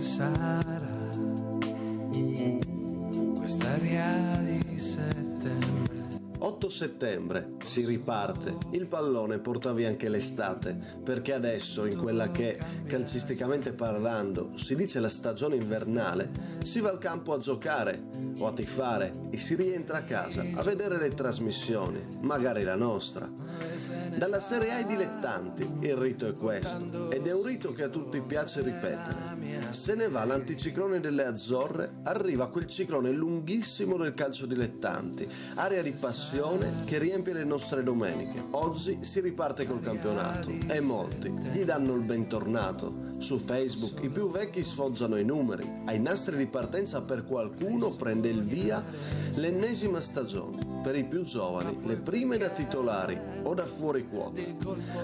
sarà quest'aria di settembre. 8 settembre si riparte, il pallone porta via anche l'estate, perché adesso in quella che, calcisticamente parlando, si dice la stagione invernale, si va al campo a giocare o a tifare e si rientra a casa a vedere le trasmissioni, magari la nostra. Dalla Serie A ai dilettanti il rito è questo, ed è un rito che a tutti piace ripetere. Se ne va l'anticiclone delle Azzorre, arriva quel ciclone lunghissimo del calcio dilettanti, area di passione che riempie le nostre domeniche. Oggi si riparte col campionato e molti gli danno il bentornato. Su Facebook i più vecchi sfoggiano i numeri, ai nastri di partenza per qualcuno prende il via l'ennesima stagione, per i più giovani le prime da titolari o da fuori quota.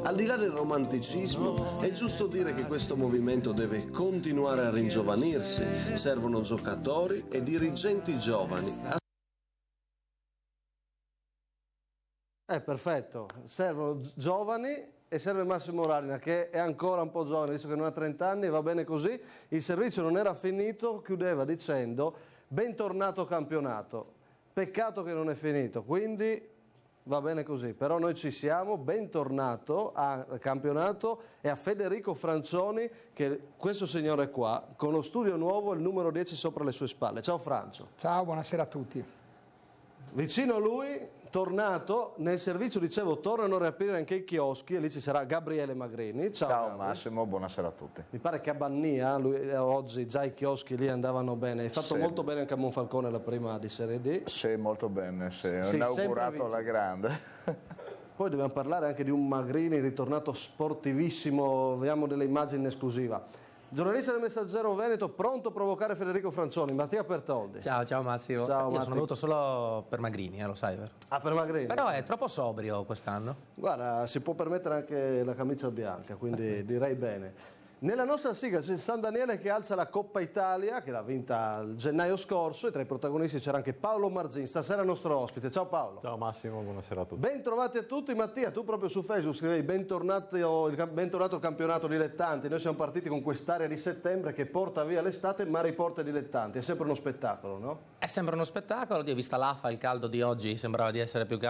Al di là del romanticismo è giusto dire che questo movimento deve continuare a ringiovanirsi, servono giocatori e dirigenti giovani. Perfetto, servono giovani e serve Massimo Ralina che è ancora un po' giovane, visto che non ha 30 anni, va bene così. Il servizio non era finito, chiudeva dicendo bentornato campionato, peccato che non è finito, quindi va bene così, però noi ci siamo, bentornato al campionato e a Federico Francioni, che questo signore qua, con lo studio nuovo, il numero 10 sopra le sue spalle. Ciao Francio. Ciao, buonasera a tutti. Vicino a lui, tornato nel servizio, dicevo, tornano a riaprire anche i chioschi e lì ci sarà Gabriele Magrini. Ciao Massimo, buonasera a tutti. Mi pare che a Bannia oggi già i chioschi lì andavano bene. Hai fatto molto bene anche a Monfalcone la prima di Serie D. Sì, molto bene, ho inaugurato alla grande. Poi dobbiamo parlare anche di un Magrini ritornato sportivissimo, vediamo delle immagini in esclusiva. Giornalista del Messaggero Veneto, pronto a provocare Federico Francioni. Mattia Pertoldi. Ciao Massimo. Ciao, Io sono venuto solo per Magrini, lo sai, vero? Ah, per Magrini? Però è troppo sobrio quest'anno. Guarda, si può permettere anche la camicia bianca, quindi direi bene. Nella nostra sigla c'è San Daniele che alza la Coppa Italia, che l'ha vinta il gennaio scorso, e tra i protagonisti c'era anche Paolo Marzin, stasera nostro ospite. Ciao Paolo. Ciao Massimo, buonasera a tutti. Ben trovati a tutti. Mattia, tu proprio su Facebook scrivevi bentornato campionato dilettanti. Noi siamo partiti con quest'area di settembre che porta via l'estate ma riporta i dilettanti. È sempre uno spettacolo, no? È sempre uno spettacolo, ho vista l'AFA, il caldo di oggi sembrava di essere più che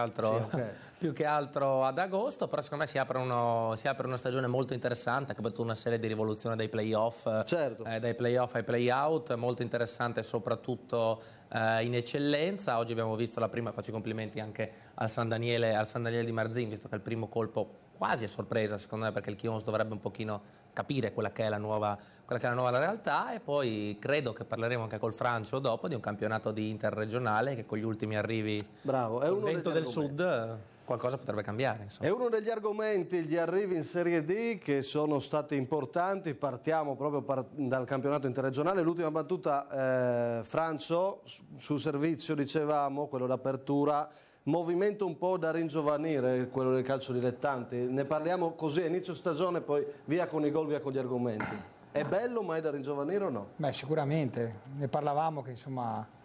altro ad agosto, però secondo me si apre una stagione molto interessante, anche per tutta una serie di rivoluzione dai play-off, certo. Dai play-off ai play-out, molto interessante soprattutto in eccellenza. Oggi abbiamo visto la prima, faccio i complimenti anche al San Daniele di Marzin, visto che il primo colpo quasi a sorpresa secondo me, perché il Chions dovrebbe un pochino capire quella che è la nuova realtà, e poi credo che parleremo anche col Francio dopo di un campionato di interregionale che con gli ultimi arrivi, bravo, è il uno vento del sud, qualcosa potrebbe cambiare, insomma. È uno degli argomenti, gli arrivi in Serie D che sono stati importanti. Partiamo proprio dal campionato interregionale. L'ultima battuta, Francio, sul servizio dicevamo, quello d'apertura, movimento un po' da ringiovanire, quello del calcio dilettanti. Ne parliamo così a inizio stagione, poi via con i gol, via con gli argomenti. È bello, ma è da ringiovanire o no? Beh, sicuramente. Ne parlavamo che insomma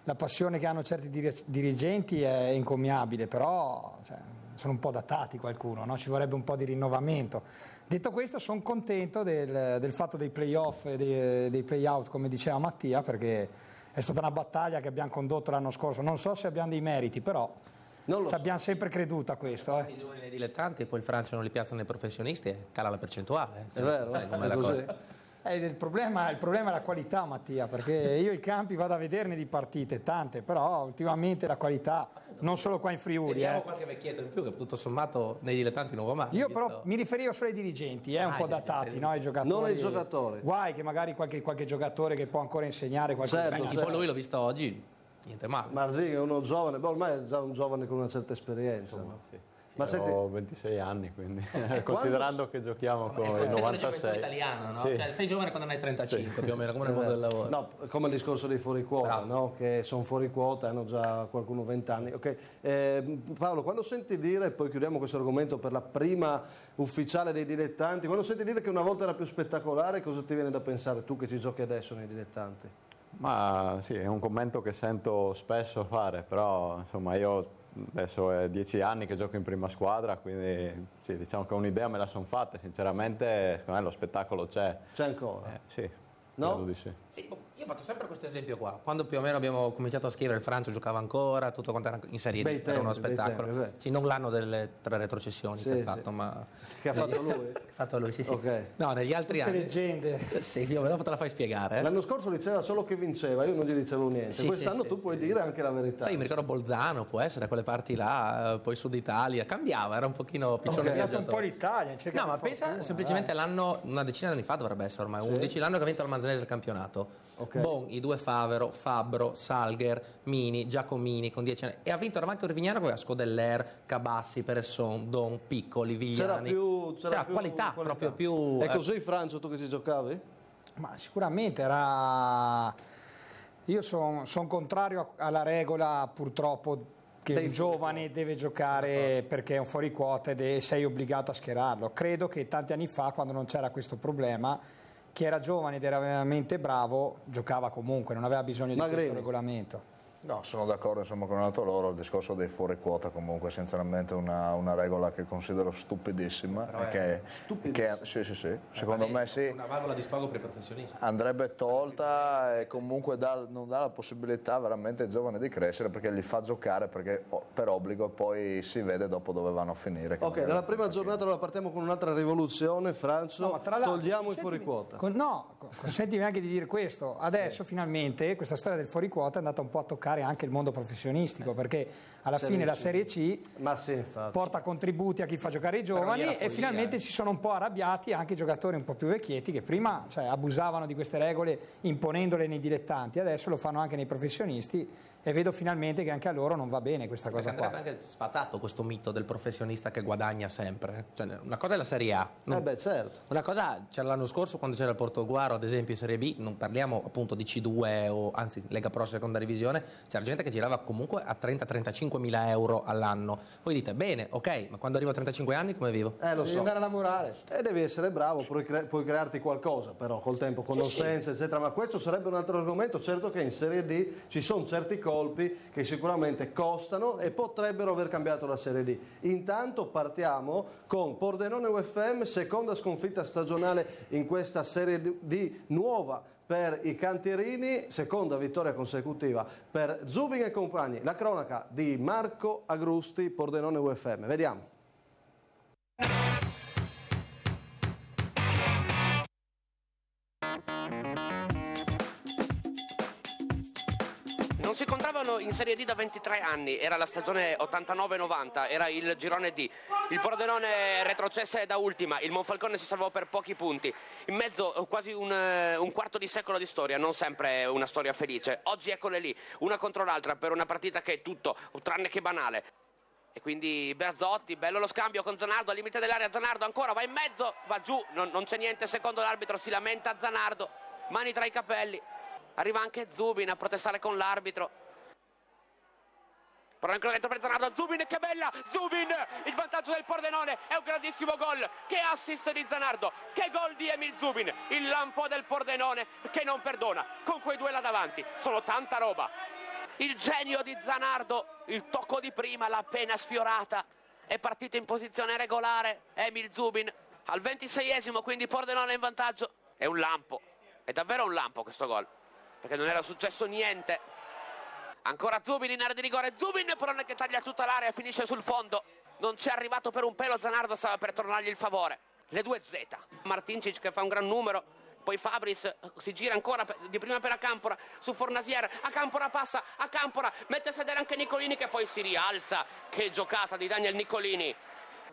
la passione che hanno certi dirigenti è incommiabile, però sono un po' datati qualcuno, no? Ci vorrebbe un po' di rinnovamento. Detto questo, sono contento del fatto dei play-off e dei play-out, come diceva Mattia, perché è stata una battaglia che abbiamo condotto l'anno scorso. Non so se abbiamo dei meriti, però abbiamo sempre creduto a questo. I giovani e i dilettanti, e poi il Francia non li piazzano i professionisti e cala la percentuale. È vero, com'è la cosa. Il problema è la qualità, Mattia, perché io i campi vado a vederne di partite, tante, però ultimamente la qualità, non solo qua in Friuli. Vediamo qualche vecchietto in più, che tutto sommato nei dilettanti non va male. Io però mi riferivo solo ai dirigenti, un po' datati, no? Ai giocatori. Non ai giocatori. Guai che magari qualche giocatore che può ancora insegnare qualche certo. Lui l'ho visto oggi, niente male. Marzin è uno giovane, ormai è già un giovane con una certa esperienza. Insomma, no? sì. Ma ho 26 anni, quindi considerando che giochiamo con i 96. Italiano, no? Sì. Cioè, sei giovane quando ne hai 35, sì. più o meno, come nel mondo del lavoro. No, come il discorso dei fuori quota, no? Che sono fuori quota, hanno già qualcuno 20 anni. Okay. Paolo, quando senti dire, poi chiudiamo questo argomento per la prima ufficiale dei dilettanti, quando senti dire che una volta era più spettacolare, cosa ti viene da pensare tu che ci giochi adesso nei dilettanti? Ma sì, è un commento che sento spesso fare, però insomma io adesso è 10 anni che gioco in prima squadra, quindi diciamo che un'idea me la sono fatta, sinceramente secondo me lo spettacolo c'è. C'è ancora? Sì. No? Credo di sì. Sì, io faccio sempre questo esempio qua. Quando più o meno abbiamo cominciato a scrivere, il Francio giocava ancora, tutto quanto era in Serie D, era uno spettacolo. Sì, non l'anno delle 3 retrocessioni che ha fatto, ma... Che ha fatto lui? Che ha fatto lui, sì, sì. Okay. No, negli altri Tutte anni... leggende. Sì, dopo te la fai spiegare. L'anno scorso diceva solo che vinceva, io non gli dicevo niente. Sì, Quest'anno sì, tu sì, puoi sì. dire anche la verità. Sai, mi ricordo Bolzano, può essere, quelle parti là, poi Sud Italia, cambiava, era un pochino piccione. Ha cambiato un po' l'Italia. No, ma pensa semplicemente all'anno, una decina di anni fa dovrebbe essere ormai, 11 l'anno che ha vinto il Manzanese del campionato. Okay. Bon, i due Favero, Fabbro, Salger, Mini, Giacomini con 10 anni. E ha vinto davanti a Rivignano con Scodeller, Cabassi, Peresson, Don, Piccoli, Vigliani. C'era più qualità, proprio più... È così, Francio, tu che ci giocavi? Ma sicuramente era... Io sono contrario alla regola, purtroppo, che un giovane deve giocare perché è un fuori quota e sei obbligato a schierarlo. Credo che tanti anni fa, quando non c'era questo problema, chi era giovane ed era veramente bravo giocava comunque, non aveva bisogno di questo regolamento. No, sono d'accordo insomma con loro, il discorso dei fuori quota comunque essenzialmente una regola che considero stupidissima. Sì, secondo me sì. Una valvola di sfogo per i professionisti. Andrebbe tolta e comunque non dà la possibilità veramente ai giovani di crescere perché li fa giocare per obbligo e poi si vede dopo dove vanno a finire. Ok, nella prima giornata allora partiamo con un'altra rivoluzione, Francio, togliamo i fuori quota. Consentimi anche di dire questo, adesso finalmente questa storia del fuori quota è andata un po' a toccare anche il mondo professionistico, perché alla fine la Serie C porta contributi a chi fa giocare i giovani e finalmente si sono un po' arrabbiati anche i giocatori un po' più vecchietti che prima abusavano di queste regole imponendole nei dilettanti, adesso lo fanno anche nei professionisti e vedo finalmente che anche a loro non va bene questa cosa qua. Andrebbe anche sfatato questo mito del professionista che guadagna sempre. Cioè, una cosa è la Serie A. Certo. Una cosa c'era l'anno scorso quando c'era il Portoguaro, ad esempio in Serie B, non parliamo appunto di C2 o anzi Lega Pro Seconda Divisione, c'era gente che girava comunque a 30-35 mila euro all'anno. Voi dite, bene, ok, ma quando arrivo a 35 anni come vivo? Lo Devi andare a lavorare. Devi essere bravo, puoi crearti qualcosa però col tempo, conoscenze eccetera, ma questo sarebbe un altro argomento. Certo che in Serie D ci sono certi colpi che sicuramente costano e potrebbero aver cambiato la Serie D. Intanto partiamo con Pordenone UFM, seconda sconfitta stagionale in questa Serie D nuova per i cantierini, seconda vittoria consecutiva per Zubin e compagni. La cronaca di Marco Agrusti, Pordenone UFM. Vediamo. Non si incontravano in Serie D da 23 anni, era la stagione 89-90, era il girone D. Il Pordenone retrocesse da ultima, il Monfalcone si salvò per pochi punti. In mezzo quasi un quarto di secolo di storia, non sempre una storia felice. Oggi eccole lì, una contro l'altra per una partita che è tutto tranne che banale. E quindi Berzotti, bello lo scambio con Zanardo al limite dell'area, Zanardo ancora va in mezzo, va giù, non c'è niente, secondo l'arbitro si lamenta Zanardo, mani tra i capelli. Arriva anche Zubin a protestare con l'arbitro. Però ancora dentro per Zanardo, Zubin, che bella! Zubin! Il vantaggio del Pordenone, è un grandissimo gol. Che assist di Zanardo, che gol di Emil Zubin. Il lampo del Pordenone che non perdona. Con quei due là davanti, sono tanta roba. Il genio di Zanardo, il tocco di prima, l'ha appena sfiorata. È partito in posizione regolare Emil Zubin. Al 26esimo, quindi Pordenone in vantaggio. È un lampo, è davvero un lampo questo gol. Perché non era successo niente. Ancora Zubin in area di rigore, Zubin però che taglia tutta l'area, finisce sul fondo. Non c'è arrivato per un pelo, Zanardo stava per tornargli il favore. Le due Z, Martincic che fa un gran numero, poi Fabris si gira ancora di prima per Acampora, su Fornasier, Acampora passa, Acampora mette a sedere anche Nicolini che poi si rialza. Che giocata di Daniel Nicolini.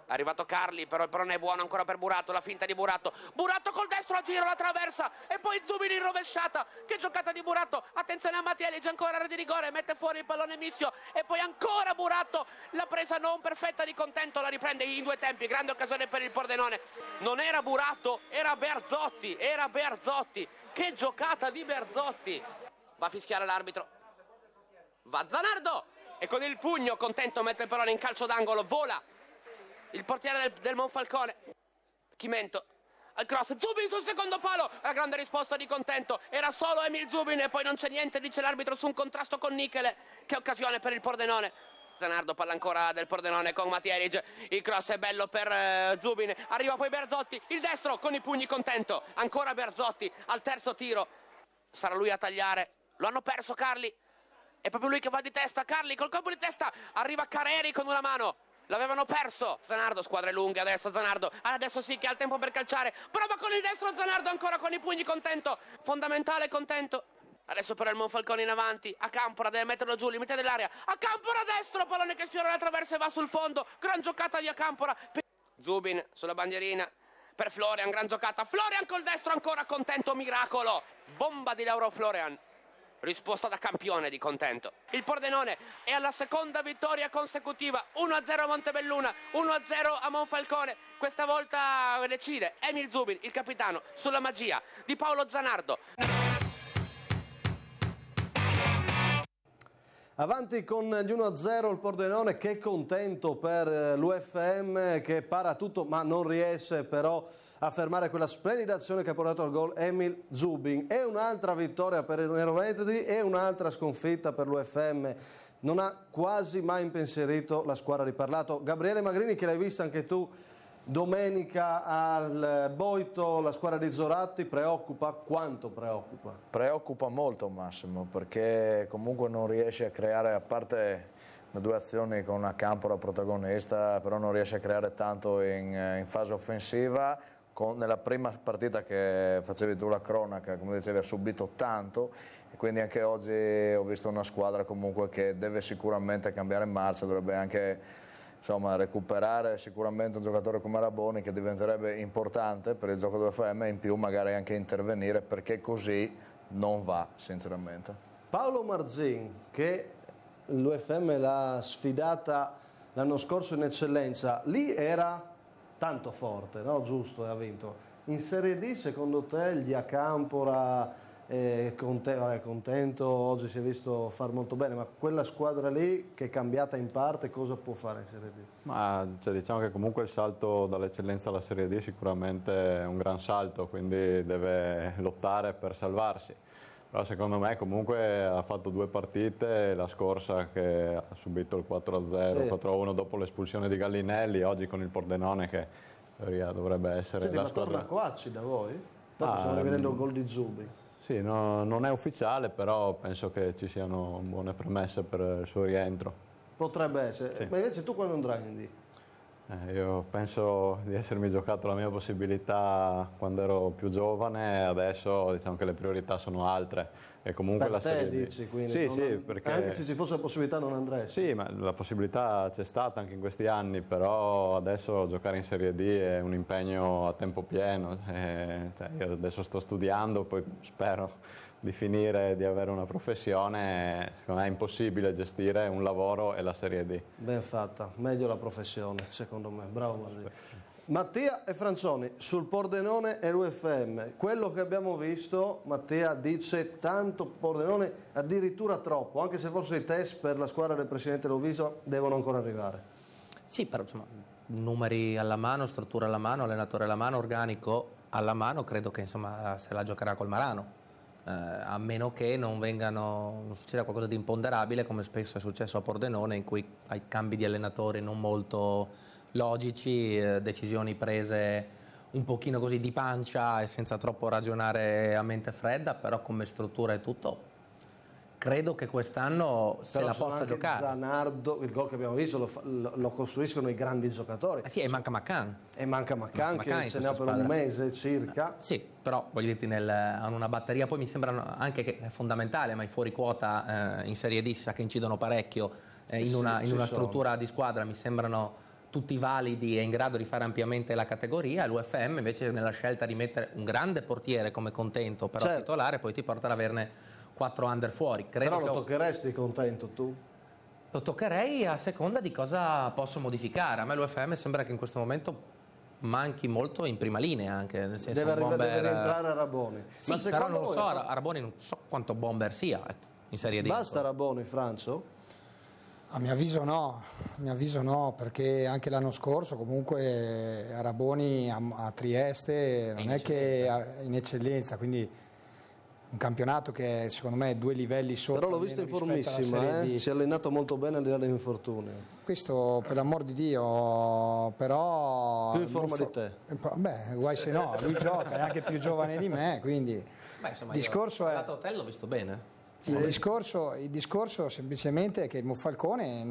È arrivato Carli, però il pallone è buono ancora per Burato, la finta di Burato. Burato col destro a giro, la traversa e poi Zubin in rovesciata. Che giocata di Burato, attenzione a Mattielli, ancora area di rigore, mette fuori il pallone Mischio e poi ancora Burato. La presa non perfetta di Contento, la riprende in due tempi, grande occasione per il Pordenone. Non era Burato, era Berzotti, Che giocata di Berzotti. Va a fischiare l'arbitro. Va Zanardo e con il pugno Contento mette il pallone in calcio d'angolo, vola. Il portiere del Monfalcone, Chimento, al cross, Zubin sul secondo palo, la grande risposta di Contento, era solo Emil Zubin e poi non c'è niente, dice l'arbitro su un contrasto con Nichele. Che occasione per il Pordenone, Zanardo, palla ancora del Pordenone con Matieric, il cross è bello per Zubin, arriva poi Berzotti, il destro con i pugni Contento, ancora Berzotti al terzo tiro, sarà lui a tagliare, lo hanno perso Carli, è proprio lui che va di testa, Carli col colpo di testa, arriva Careri con una mano, l'avevano perso, Zanardo, squadre lunghe adesso, Zanardo, adesso sì che ha il tempo per calciare, prova con il destro Zanardo, ancora con i pugni Contento, fondamentale Contento, adesso però il Monfalcone in avanti, a Campora deve metterlo giù, limite dell'area, a Campora destro, pallone che sfiora la traversa e va sul fondo, gran giocata di Acampora, Zubin sulla bandierina, per Florian, gran giocata, Florian col destro ancora Contento, miracolo, bomba di Lauro Florian. Risposta da campione di Contento. Il Pordenone è alla seconda vittoria consecutiva, 1-0 a Montebelluna, 1-0 a Monfalcone. Questa volta decide Emil Zubin, il capitano, sulla magia di Paolo Zanardo. Avanti con gli 1-0 il Pordenone, che contento per l'UFM che para tutto ma non riesce però a fermare quella splendida azione che ha portato al gol Emil Zubin. E un'altra vittoria per i neroverdi e un'altra sconfitta per l'UFM. Non ha quasi mai impensierito la squadra di Parlato. Gabriele Magrini, che l'hai vista anche tu domenica al Boito, la squadra di Zoratti, preoccupa? Quanto preoccupa? Preoccupa molto Massimo, perché comunque non riesce a creare, a parte le due azioni con una Campora protagonista, però non riesce a creare tanto in fase offensiva. Nella prima partita che facevi tu la cronaca, come dicevi, ha subito tanto, e quindi anche oggi ho visto una squadra comunque che deve sicuramente cambiare marcia, dovrebbe anche recuperare sicuramente un giocatore come Raboni, che diventerebbe importante per il gioco dell'UFM, e in più magari anche intervenire, perché così non va sinceramente. Paolo Marzin, che l'UFM l'ha sfidata l'anno scorso in eccellenza, lì era tanto forte, no? Giusto, e ha vinto. In Serie D secondo te gli Acampora, Contento oggi si è visto far molto bene, ma quella squadra lì che è cambiata in parte, cosa può fare in Serie D? Ma diciamo che comunque il salto dall'eccellenza alla Serie D sicuramente è un gran salto, quindi deve lottare per salvarsi. Però secondo me comunque ha fatto due partite, la scorsa che ha subito il 4-0, sì. 4-1 dopo l'espulsione di Gallinelli, oggi con il Pordenone che in teoria dovrebbe essere Senti, la ma squadra. torna Coacci da voi? Dopo stiamo rivedendo il gol di Zubi. Sì, non è ufficiale, però penso che ci siano buone premesse per il suo rientro. Potrebbe essere, sì. Ma invece tu quando andrai in D? Io penso di essermi giocato la mia possibilità quando ero più giovane, adesso diciamo che le priorità sono altre. E comunque per la te Serie D. dici, quindi sì, perché anche se ci fosse la possibilità non andresti? Sì, ma la possibilità c'è stata anche in questi anni, però adesso giocare in Serie D è un impegno a tempo pieno. Io adesso sto studiando, poi spero di finire, di avere una professione. Secondo me è impossibile gestire un lavoro e la Serie D. Ben fatta, meglio la professione secondo me, bravo Marzini. Mattia e Francioni sul Pordenone e l'UFM, quello che abbiamo visto, Mattia dice tanto Pordenone, addirittura troppo, anche se forse i test per la squadra del presidente Loviso devono ancora arrivare. Sì, però insomma, numeri alla mano, struttura alla mano, allenatore alla mano, organico alla mano, credo che insomma se la giocherà col Marano. A meno che non succeda qualcosa di imponderabile, come spesso è successo a Pordenone, in cui hai cambi di allenatori non molto logici, decisioni prese un pochino così di pancia e senza troppo ragionare a mente fredda, però come struttura e tutto credo che quest'anno se la possa giocare. Zanardo, il gol che abbiamo visto lo costruiscono i grandi giocatori. Sì, e manca Maccan. E manca Maccan che ce n'ha per un mese circa. Sì, però voglio dirti, hanno una batteria, poi mi sembra anche che è fondamentale, ma i fuori quota in Serie D si sa che incidono parecchio in una struttura di squadra, mi sembrano tutti validi e in grado di fare ampiamente la categoria. L'UFM invece nella scelta di mettere un grande portiere come Contento, però titolare, poi ti porta ad averne 4 under fuori. Però lo toccheresti Contento tu? Lo toccherei a seconda di cosa posso modificare. A me l'UFM sembra che in questo momento manchi molto in prima linea, anche nel senso deve rientrare a Raboni. Sì, ma però non so, Raboni non so quanto bomber sia in Serie D. Basta Raboni, Franzo? A mio avviso no, perché anche l'anno scorso comunque Raboni a Trieste non è che in eccellenza, quindi un campionato che secondo me è 2 livelli sopra. Però l'ho visto in formissima, si è allenato molto bene al di là dell'infortunio. Questo per l'amor di Dio, però... Più in forma di te. Beh, guai se no, lui gioca, è anche più giovane di me, quindi... Beh, insomma, il discorso è... Hotel l'ho visto bene. Il discorso semplicemente è che il Monfalcone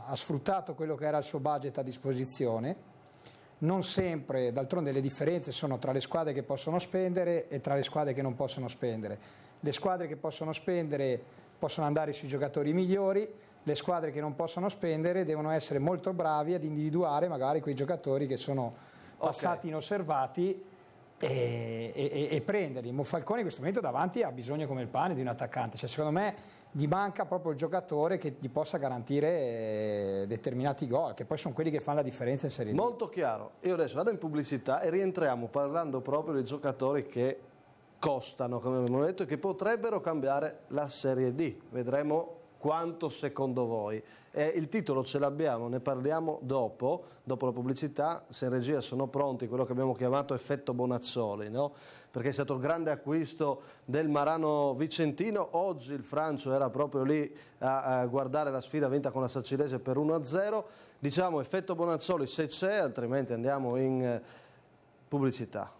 ha sfruttato quello che era il suo budget a disposizione. Non sempre, d'altronde le differenze sono tra le squadre che possono spendere e tra le squadre che non possono spendere. Le squadre che possono spendere possono andare sui giocatori migliori, le squadre che non possono spendere devono essere molto bravi ad individuare magari quei giocatori che sono passati inosservati e prenderli. Monfalcone in questo momento davanti ha bisogno come il pane di un attaccante, cioè, secondo me gli manca proprio il giocatore che gli possa garantire determinati gol, che poi sono quelli che fanno la differenza in Serie D. Molto chiaro. Io adesso vado in pubblicità e rientriamo parlando proprio dei giocatori che costano, come abbiamo detto, e che potrebbero cambiare la Serie D. Vedremo quanto secondo voi. Il titolo ce l'abbiamo, ne parliamo dopo la pubblicità. Se in regia sono pronti, quello che abbiamo chiamato effetto Bonazzoli, no? Perché è stato il grande acquisto del Marano Vicentino. Oggi il Francio era proprio lì a guardare la sfida vinta con la Sacilese per 1-0. Diciamo effetto Bonazzoli se c'è, altrimenti andiamo in pubblicità.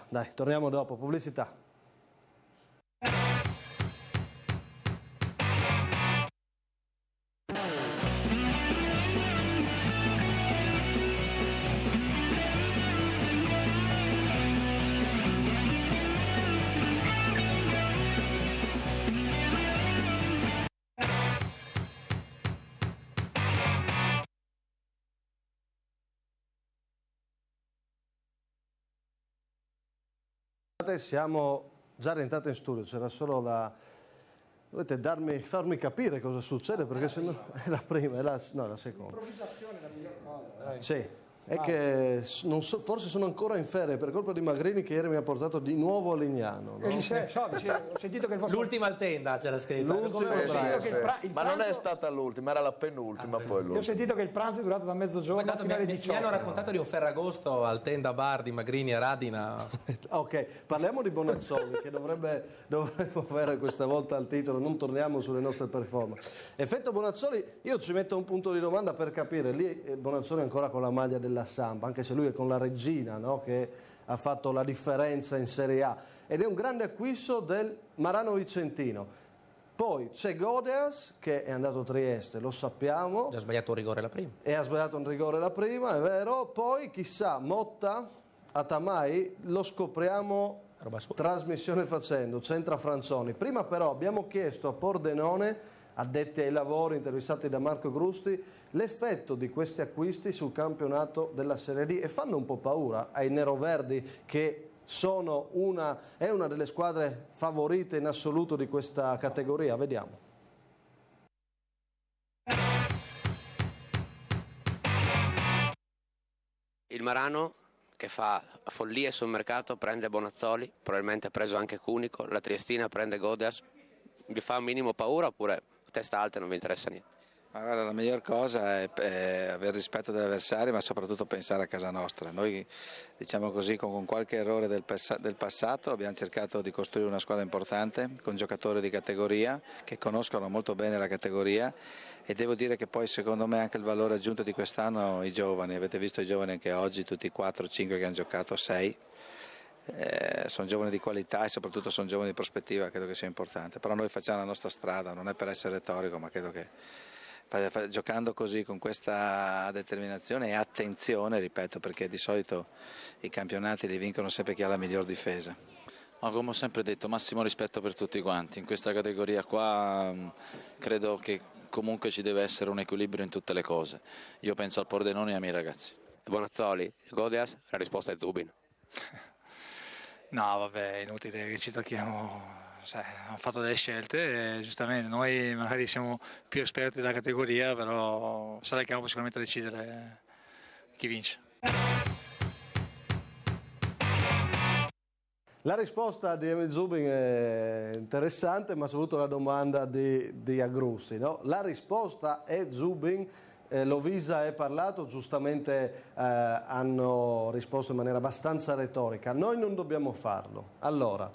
Dai, torniamo dopo, pubblicità. Siamo già rientrati in studio, c'era solo dovete farmi capire cosa succede, perché se no è la prima, è la seconda. L'improvvisazione è la miglior cosa. Sì, è che forse sono ancora in ferie per colpa di Magrini che ieri mi ha portato di nuovo a Lignano. No? Ho sentito che il vostro... L'ultima al tenda c'era scritto. Ma non è stata l'ultima, era la penultima, poi l'ultima. Io ho sentito che il pranzo è durato da mezzogiorno fino alle 18. Mi hanno raccontato di un Ferragosto al tenda bar di Magrini a Radina. Ok, parliamo di Bonazzoli che dovremmo avere questa volta al titolo, non torniamo sulle nostre performance. Effetto Bonazzoli, io ci metto un punto di domanda per capire, lì Bonazzoli è ancora con la maglia della Sampa, anche se lui è con la Regina, no? Che ha fatto la differenza in Serie A, ed è un grande acquisto del Marano Vicentino. Poi c'è Godeas che è andato a Trieste, lo sappiamo. Ha sbagliato un rigore la prima. E ha sbagliato un rigore la prima, è vero. Poi chissà, Motta a Tamai lo scopriamo trasmissione facendo, c'entra Franzoni. Prima però abbiamo chiesto a Pordenone, addetti ai lavori, intervistati da Marco Grusti, l'effetto di questi acquisti sul campionato della Serie D, e fanno un po' paura ai neroverdi che è una delle squadre favorite in assoluto di questa categoria. Vediamo. Il Marano che fa follie sul mercato prende Bonazzoli, probabilmente ha preso anche Cunico, la Triestina prende Godeas. Vi fa un minimo paura oppure testa alta e non vi interessa niente? Ma guarda, la miglior cosa è avere rispetto degli avversari, ma soprattutto pensare a casa nostra. Noi, diciamo così, con qualche errore del passato abbiamo cercato di costruire una squadra importante con giocatori di categoria che conoscono molto bene la categoria, e devo dire che poi secondo me anche il valore aggiunto di quest'anno i giovani. Avete visto i giovani anche oggi, tutti i 4-5 che hanno giocato, 6. Sono giovani di qualità e soprattutto sono giovani di prospettiva, credo che sia importante. Però noi facciamo la nostra strada, non è per essere retorico, ma credo che giocando così con questa determinazione e attenzione, ripeto, perché di solito i campionati li vincono sempre chi ha la miglior difesa. Ma come ho sempre detto, massimo rispetto per tutti quanti. In questa categoria qua credo che comunque ci deve essere un equilibrio in tutte le cose. Io penso al Pordenone e ai miei ragazzi. Bonazzoli, Godeas, la risposta è Zubin. No, vabbè, è inutile che ci tocchiamo. Hanno fatto delle scelte e giustamente noi magari siamo più esperti della categoria, però sarà il campo sicuramente a decidere chi vince. La risposta di Emil Zubin è interessante, ma soprattutto la domanda di Agrussi, no? La risposta è Zubin Lovisa è parlato, giustamente hanno risposto in maniera abbastanza retorica. Noi non dobbiamo farlo. Allora,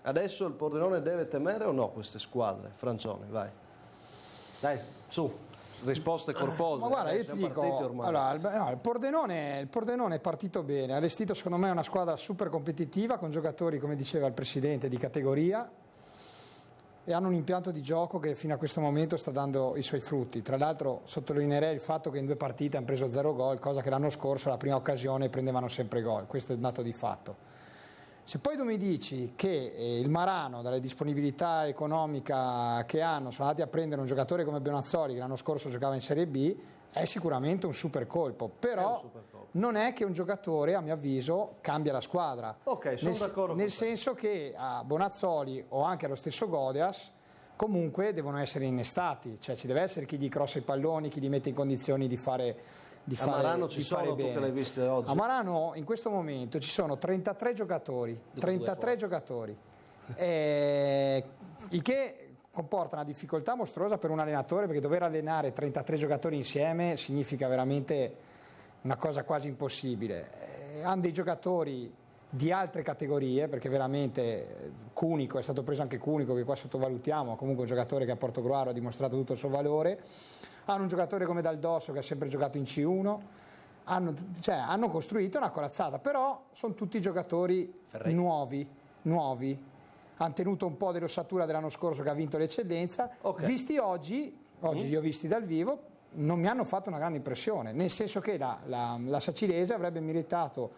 adesso il Pordenone deve temere o no queste squadre? Francione, vai. Dai, su, risposte corpose. Ma guarda, io ti dico, allora, il Pordenone è partito bene, ha allestito secondo me una squadra super competitiva con giocatori, come diceva il Presidente, di categoria, e hanno un impianto di gioco che fino a questo momento sta dando i suoi frutti. Tra l'altro sottolineerei il fatto che in 2 partite hanno preso 0 gol, cosa che l'anno scorso alla prima occasione prendevano sempre gol, questo è un dato di fatto. Se poi tu mi dici che il Marano, dalle disponibilità economica che hanno, sono andati a prendere un giocatore come Bonazzoli che l'anno scorso giocava in Serie B, è sicuramente un super colpo, però non è che un giocatore, a mio avviso, cambia la squadra. Ok, sono d'accordo. Nel senso che a Bonazzoli o anche allo stesso Godias comunque devono essere innestati, cioè ci deve essere chi gli crossa i palloni, chi li mette in condizioni di fare a Marano ci sono, tu che l'hai viste oggi? A Marano in questo momento ci sono 33 giocatori, il che comporta una difficoltà mostruosa per un allenatore, perché dover allenare 33 giocatori insieme significa veramente una cosa quasi impossibile. Hanno dei giocatori di altre categorie, perché veramente Cunico, è stato preso anche Cunico, che qua sottovalutiamo, comunque un giocatore che a Portogruaro ha dimostrato tutto il suo valore. Hanno un giocatore come Dal Dosso che ha sempre giocato in C1, hanno costruito una corazzata, però sono tutti giocatori nuovi, hanno tenuto un po' dell'ossatura dell'anno scorso che ha vinto l'eccellenza, visti oggi li ho visti dal vivo, non mi hanno fatto una grande impressione, nel senso che la Sacilese avrebbe meritato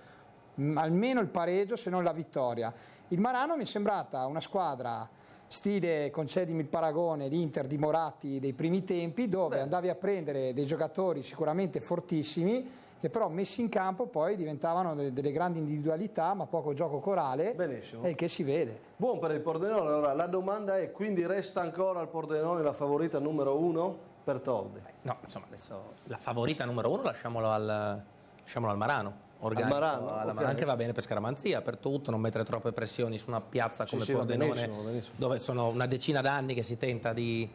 almeno il pareggio, se non la vittoria. Il Marano mi è sembrata una squadra stile, concedimi il paragone, l'Inter di Moratti dei primi tempi, dove andavi a prendere dei giocatori sicuramente fortissimi, che però messi in campo poi diventavano delle grandi individualità, ma poco gioco corale. Benissimo. E che si vede. Buon per il Pordenone. Allora la domanda è, quindi resta ancora al Pordenone la favorita numero 1 per Toldi? No, insomma, adesso la favorita numero 1 lasciamolo al Marano. Organico, alla Marano, che va bene per scaramanzia, per tutto, non mettere troppe pressioni su una piazza come Pordenone, benissimo. Dove sono una decina d'anni che si tenta di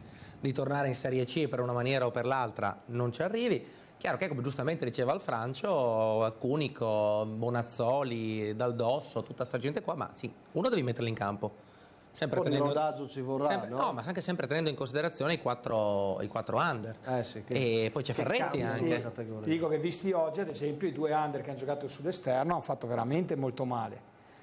tornare in Serie C, per una maniera o per l'altra non ci arrivi. Chiaro che, come giustamente diceva il Francio, Cunico, Bonazzoli, Dal Dosso, tutta sta gente qua, ma sì, uno devi metterli in campo. Sempre tenendo, rodaggio ci vorrà, no, ma anche sempre tenendo in considerazione i quattro under. Sì, e poi c'è Ferretti anche. Ti dico che visti oggi, ad esempio, i 2 under che hanno giocato sull'esterno hanno fatto veramente molto male.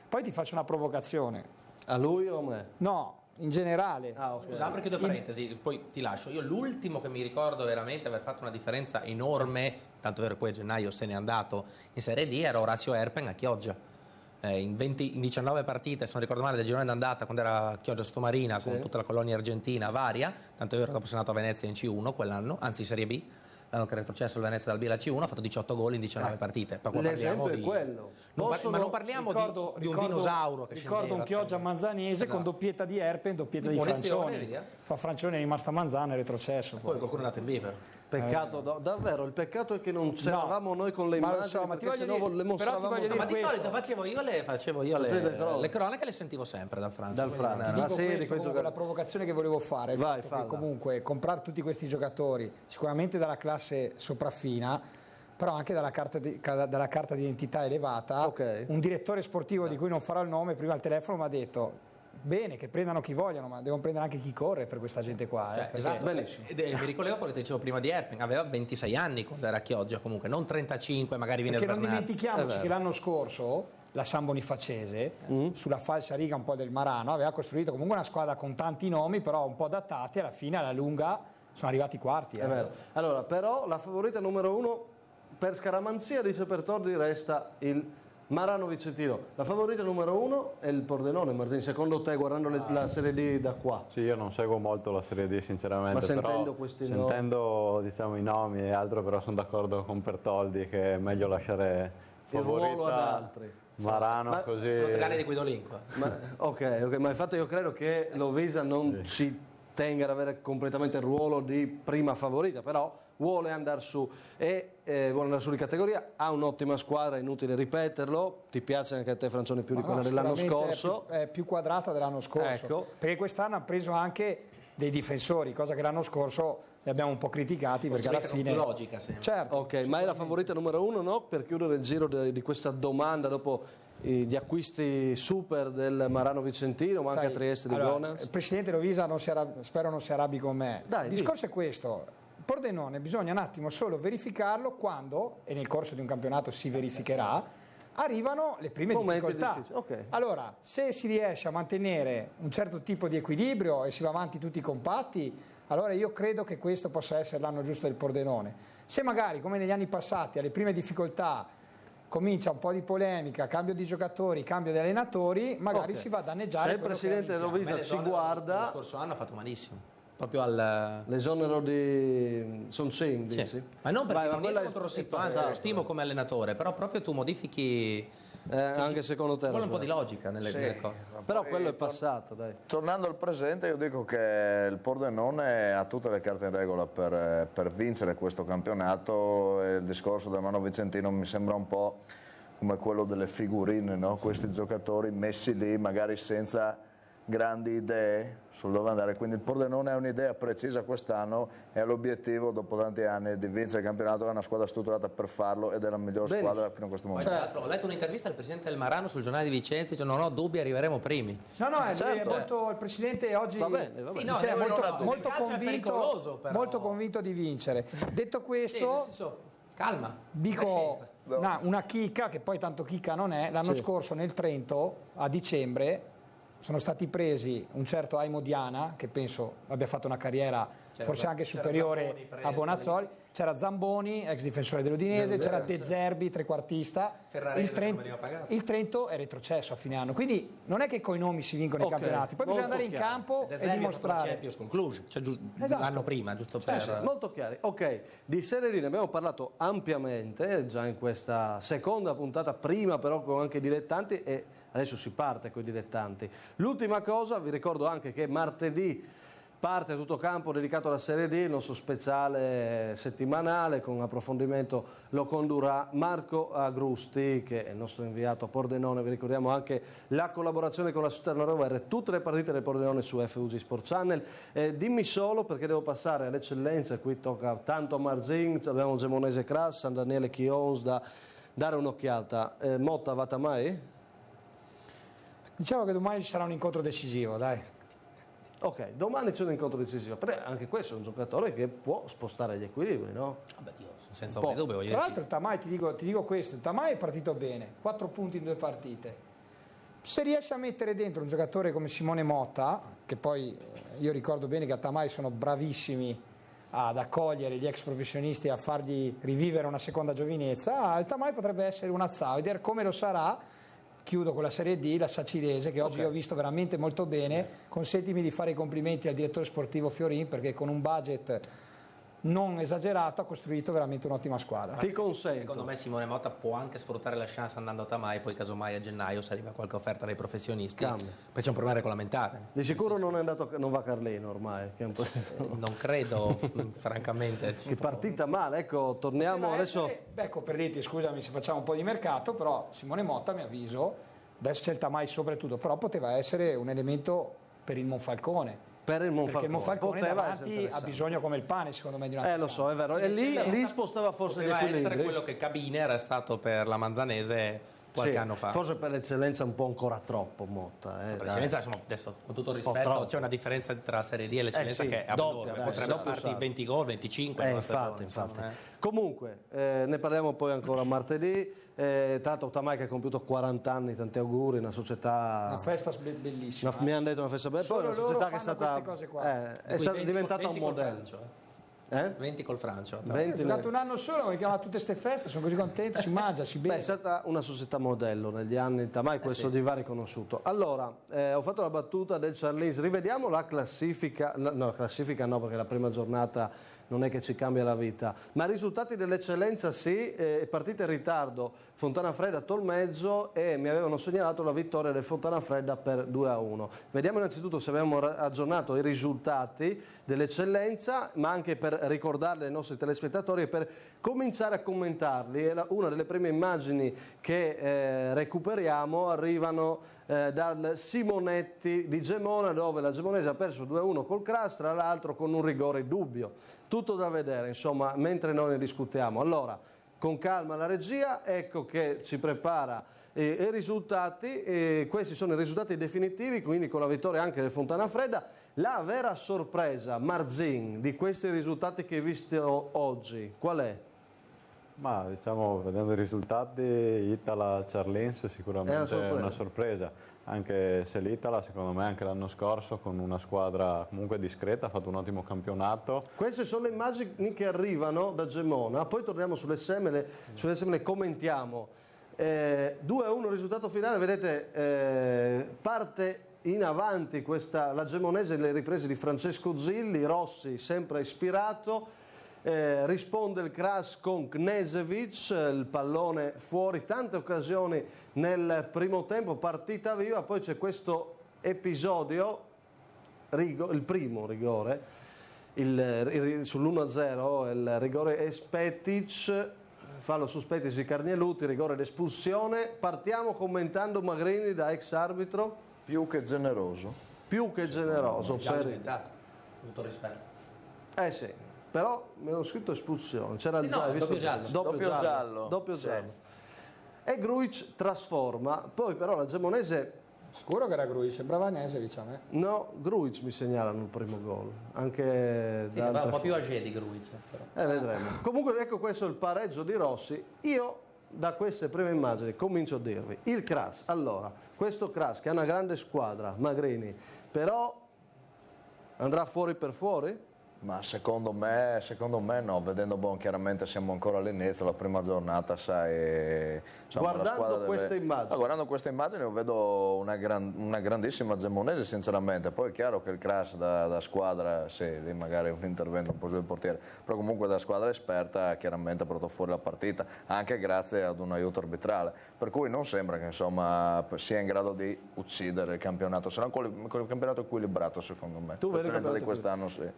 Poi ti faccio una provocazione. A lui o a me? No, in generale. Scusa, apro e chiudo parentesi, poi ti lascio. Io l'ultimo che mi ricordo veramente aver fatto una differenza enorme, tanto vero che poi a gennaio se n'è andato in Serie D, era Orazio Erpen a Chioggia. In 19 partite, se non ricordo male, del girone d'andata, quando era Chioggia Sottomarina, con tutta la colonia argentina varia, tanto è vero che dopo sono andato a Venezia in C1 quell'anno, anzi Serie B, l'anno che è retrocesso il Venezia dal B alla C1, ha fatto 18 gol in 19 partite. L'esempio è quello. Ma non parliamo di un dinosauro che ricordo un Chioggia Manzanese con doppietta di Erpen, doppietta di Francione. Francione è rimasta a Manzana e retrocesso. Poi qualcuno è andato in B però. Peccato, davvero, il peccato è che non c'eravamo noi con le immagini, perché se no le mostravamo. Ma di solito facevo io le cronache, le sentivo sempre dal Francia. La provocazione che volevo fare è il fatto che comunque comprare tutti questi giocatori, sicuramente dalla classe sopraffina, però anche dalla carta di identità elevata. Un direttore sportivo di cui non farò il nome, prima al telefono mi ha detto: bene, che prendano chi vogliono, ma devono prendere anche chi corre per questa gente qua. Esatto. Mi ricollego a quello che dicevo prima di Erpen, aveva 26 anni quando era a Chioggia, comunque non 35, magari viene Perché non dimentichiamoci che l'anno scorso la San Bonifacese, sulla falsa riga un po' del Marano, aveva costruito comunque una squadra con tanti nomi, però un po' datati, alla fine alla lunga sono arrivati quarti. È vero. Allora, però la favorita numero 1 per scaramanzia, dice Pertordi, resta il Marano Vicentino. La favorita numero 1 è il Pordenone, Marzini, secondo te, guardando la Serie D da qua? Sì, io non seguo molto la Serie D sinceramente, ma sentendo però sentendo diciamo, i nomi e altro, però sono d'accordo con Pertoldi che è meglio lasciare favorita ad altri. Marano, così. Sono 3 anni di Guidolin qua. Ok, ma infatti io credo che Lovisa non ci tenga ad avere completamente il ruolo di prima favorita, però vuole andare su vuole andare su di categoria, ha un'ottima squadra, è inutile ripeterlo. Ti piace anche a te, Francione, più di quella dell'anno scorso? È più quadrata dell'anno scorso, perché quest'anno ha preso anche dei difensori, cosa che l'anno scorso li abbiamo un po' criticati perché alla fine... più logica sempre. Certo. Ok, ma è la favorita numero 1, no? Per chiudere il giro di questa domanda dopo gli acquisti super del Marano Vicentino, ma anche a Trieste di Gonas. Il presidente Rovisa spero non si arrabbi con me. Dai, il discorso è questo: Pordenone bisogna un attimo solo verificarlo quando, e nel corso di un campionato si verificherà, arrivano le prime difficoltà. Okay. Allora, se si riesce a mantenere un certo tipo di equilibrio e si va avanti tutti compatti, allora io credo che questo possa essere l'anno giusto del Pordenone. Se magari, come negli anni passati, alle prime difficoltà comincia un po' di polemica, cambio di giocatori, cambio di allenatori, magari si va a danneggiare. Se il presidente Rovisa ci guarda, lo scorso anno ha fatto malissimo, proprio al l'esonero di Sonceng, sì. Ma non perché non è contro Rossetto, anzi lo stimo come allenatore, però proprio tu modifichi anche secondo te vuole un po' di logica nelle cose. Però quello è passato, dai. Tornando al presente, io dico che il Pordenone ha tutte le carte in regola per vincere questo campionato, e il discorso del Marano Vicentino mi sembra un po' come quello delle figurine, no? Questi giocatori messi lì magari senza grandi idee sul dove andare, quindi il Pordenone ha un'idea precisa quest'anno e ha l'obiettivo dopo tanti anni di vincere il campionato, è una squadra strutturata per farlo ed è la miglior squadra fino a questo momento. Tra l'altro ho letto un'intervista del presidente del Marano sul giornale di Vicenza, dice non ho dubbi, arriveremo primi. Il presidente oggi è molto convinto di vincere. Detto questo, calma, dico una chicca, che poi tanto chicca non è. L'anno scorso nel Trento a dicembre sono stati presi un certo Aimo Diana, che penso abbia fatto una carriera forse anche superiore a Bonazzoli, c'era Zamboni, ex difensore dell'Udinese, c'era De Zerbi, trequartista. Il Trento è retrocesso a fine anno, quindi non è che coi nomi si vincono i campionati, poi bisogna andare in campo e dimostrare. Champions conclusi, l'anno prima, giusto per... Molto chiari. Ok, di Serie D ne abbiamo parlato ampiamente già in questa seconda puntata, prima però con anche i dilettanti, e adesso si parte con i dilettanti. L'ultima cosa, vi ricordo anche che martedì parte tutto campo dedicato alla Serie D, il nostro speciale settimanale con approfondimento lo condurrà Marco Agrusti, che è il nostro inviato a Pordenone. Vi ricordiamo anche la collaborazione con la Suterno Rovere, tutte le partite del Pordenone su FUG Sport Channel. Dimmi solo, perché devo passare all'eccellenza, qui tocca tanto a Marzin, abbiamo Gemonese Cras, San Daniele Chions da dare un'occhiata. Motta Vatamai? Diciamo che domani ci sarà un incontro decisivo, dai. Ok, domani c'è un incontro decisivo, però anche questo è un giocatore che può spostare gli equilibri, no? Vabbè, senza dubbio. Tra l'altro il Tamai, ti dico questo, il Tamai è partito bene, 4 punti in 2 partite. Se riesce a mettere dentro un giocatore come Simone Motta, che poi io ricordo bene che a Tamai sono bravissimi ad accogliere gli ex professionisti e a fargli rivivere una seconda giovinezza, il Tamai potrebbe essere un outsider, come lo sarà. Chiudo con la Serie D, la Sacilese, che oggi ho visto veramente molto bene. Consentimi di fare i complimenti al direttore sportivo Fiorin, perché con un budget non esagerato ha costruito veramente un'ottima squadra. Ti consento. Secondo me Simone Motta può anche sfruttare la chance andando a Tamai, poi casomai a gennaio se arriva qualche offerta dai professionisti. Poi c'è un problema regolamentare. Di sicuro non va Carlino ormai. Che è un po'... non credo, francamente. Che partita male, ecco, torniamo adesso. Ecco, per dirti, scusami se facciamo un po' di mercato, però Simone Motta, a mio avviso, adesso c'è il Tamai soprattutto, però poteva essere un elemento per il Monfalcone. Per il Monfalcone. Perché il Monfalcone davanti ha bisogno come il pane, secondo me, di una lo so, è vero. E lì spostava forse gli equilibri. Poteva essere quello che Cabiner è stato per la Manzanese qualche anno fa. Forse per l'eccellenza un po' ancora troppo Motta. Per l'eccellenza, insomma, adesso con tutto il rispetto c'è una differenza tra la Serie D e l'eccellenza che è abnorme. Potrebbe farti 20 gol, 25. Infatti. Comunque, ne parliamo poi ancora martedì. Tra l'altro Tamai che ha compiuto 40 anni, tanti auguri, una società... Una festa bellissima. Mi hanno detto una festa bella, poi una società che è stata, diventata un modello. 20 col Francio. Ho giocato un anno solo, mi chiamava tutte queste feste, sono così contento, si mangia, si beve. È stata una società modello negli anni, Tamai questo di va riconosciuto. Allora, ho fatto la battuta del Charlize, rivediamo la classifica, la classifica no, perché la prima giornata non è che ci cambia la vita, ma i risultati dell'eccellenza sì, partita in ritardo, Fontana Fredda Tolmezzo, e mi avevano segnalato la vittoria del Fontana Fredda per 2-1. Vediamo innanzitutto se abbiamo aggiornato i risultati dell'eccellenza, ma anche per ricordarli ai nostri telespettatori e per cominciare a commentarli. È una delle prime immagini che recuperiamo arrivano dal Simonetti di Gemona, dove la Gemonese ha perso 2-1 col Cras, tra l'altro con un rigore dubbio. Tutto da vedere, insomma, mentre noi ne discutiamo. Allora, con calma la regia, ecco che ci prepara i risultati. Questi sono i risultati definitivi, quindi con la vittoria anche del Fontana Fredda. La vera sorpresa, Marzin, di questi risultati che hai visto oggi, qual è? Ma diciamo, vedendo i risultati, Itala-Charlins sicuramente è una sorpresa, anche se l'Itala secondo me anche l'anno scorso con una squadra comunque discreta ha fatto un ottimo campionato. Queste sono le immagini che arrivano da Gemona, poi torniamo sulle Semele commentiamo. 2-1 risultato finale, vedete, parte in avanti la Gemonese, le riprese di Francesco Zilli, Rossi sempre ispirato. Risponde il Cras con Knežević, il pallone fuori, tante occasioni nel primo tempo, partita viva. Poi c'è questo episodio, il primo rigore sull'1-0, il rigore Espetic, fallo su Spetic di Carnieluti, rigore d'espulsione. Partiamo commentando Magrini da ex arbitro. Più che generoso. Più che generoso. Tutto rispetto. Sì. Però mi hanno scritto espulsione, c'era doppio giallo. Doppio giallo. E Grujić trasforma, poi però la Gemonese... Sicuro che era Grujić, sembrava Knežević a me. No, Grujić mi segnalano il primo gol, anche sì, va un po' più age di Grujić. Vedremo. Comunque ecco questo è il pareggio di Rossi. Io da queste prime immagini comincio a dirvi, il Cras, allora, questo Cras che ha una grande squadra, Magrini, però andrà fuori per fuori? Ma secondo me no, vedendo chiaramente siamo ancora all'inizio, la prima giornata, sai, insomma, guardando queste immagini. Guardando queste immagini io vedo una grandissima Gemonese sinceramente, poi è chiaro che il Cras da squadra, sì, lì magari un intervento un po' sul portiere, però comunque da squadra esperta chiaramente ha portato fuori la partita, anche grazie ad un aiuto arbitrale, per cui non sembra che insomma sia in grado di uccidere il campionato, sarà un campionato equilibrato secondo me, per eccellenza di quest'anno sì.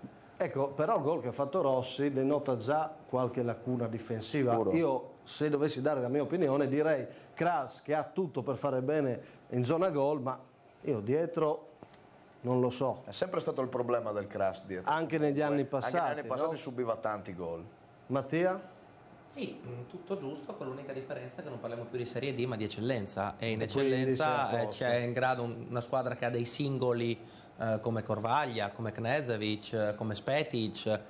Ecco, però il gol che ha fatto Rossi denota già qualche lacuna difensiva. Io, se dovessi dare la mia opinione, direi Cras che ha tutto per fare bene in zona gol, ma io dietro non lo so. È sempre stato il problema del Cras dietro. Anche negli anni passati. Anche negli anni passati subiva tanti gol. Mattia? Sì, tutto giusto, con l'unica differenza che non parliamo più di Serie D ma di eccellenza, e in eccellenza c'è in grado una squadra che ha dei singoli come Corvaglia, come Knežević, come Spetic,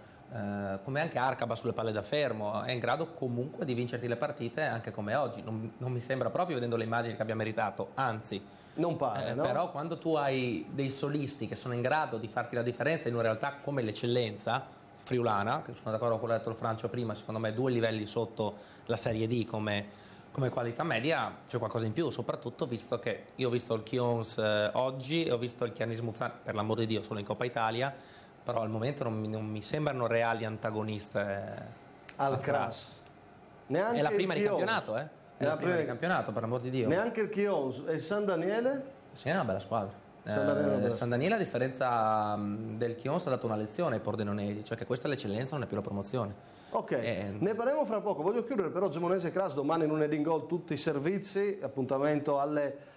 come anche Arcaba sulle palle da fermo, è in grado comunque di vincerti le partite anche come oggi. Non mi sembra proprio, vedendo le immagini, che abbia meritato, anzi non pare, no? Però quando tu hai dei solisti che sono in grado di farti la differenza in una realtà come l'eccellenza friulana, che sono d'accordo con quello che ha detto il Francio prima, secondo me 2 livelli sotto la Serie D come qualità media, c'è qualcosa in più, soprattutto visto che io ho visto il Chions oggi e ho visto il Chianis Muzzan, per l'amor di Dio, solo in Coppa Italia, però al momento non mi sembrano reali antagoniste al Cras. È la prima di campionato, È la prima di campionato, per l'amor di Dio. Neanche il Chions e il San Daniele? Sì, è una bella squadra. San Daniele, a differenza del Chions, ha dato una lezione ai Pordenonesi, cioè che questa è l'eccellenza, non è più la promozione. Ok, ne parleremo fra poco. Voglio chiudere però Gemonese e Cras domani in un Heading Goal, tutti i servizi, appuntamento alle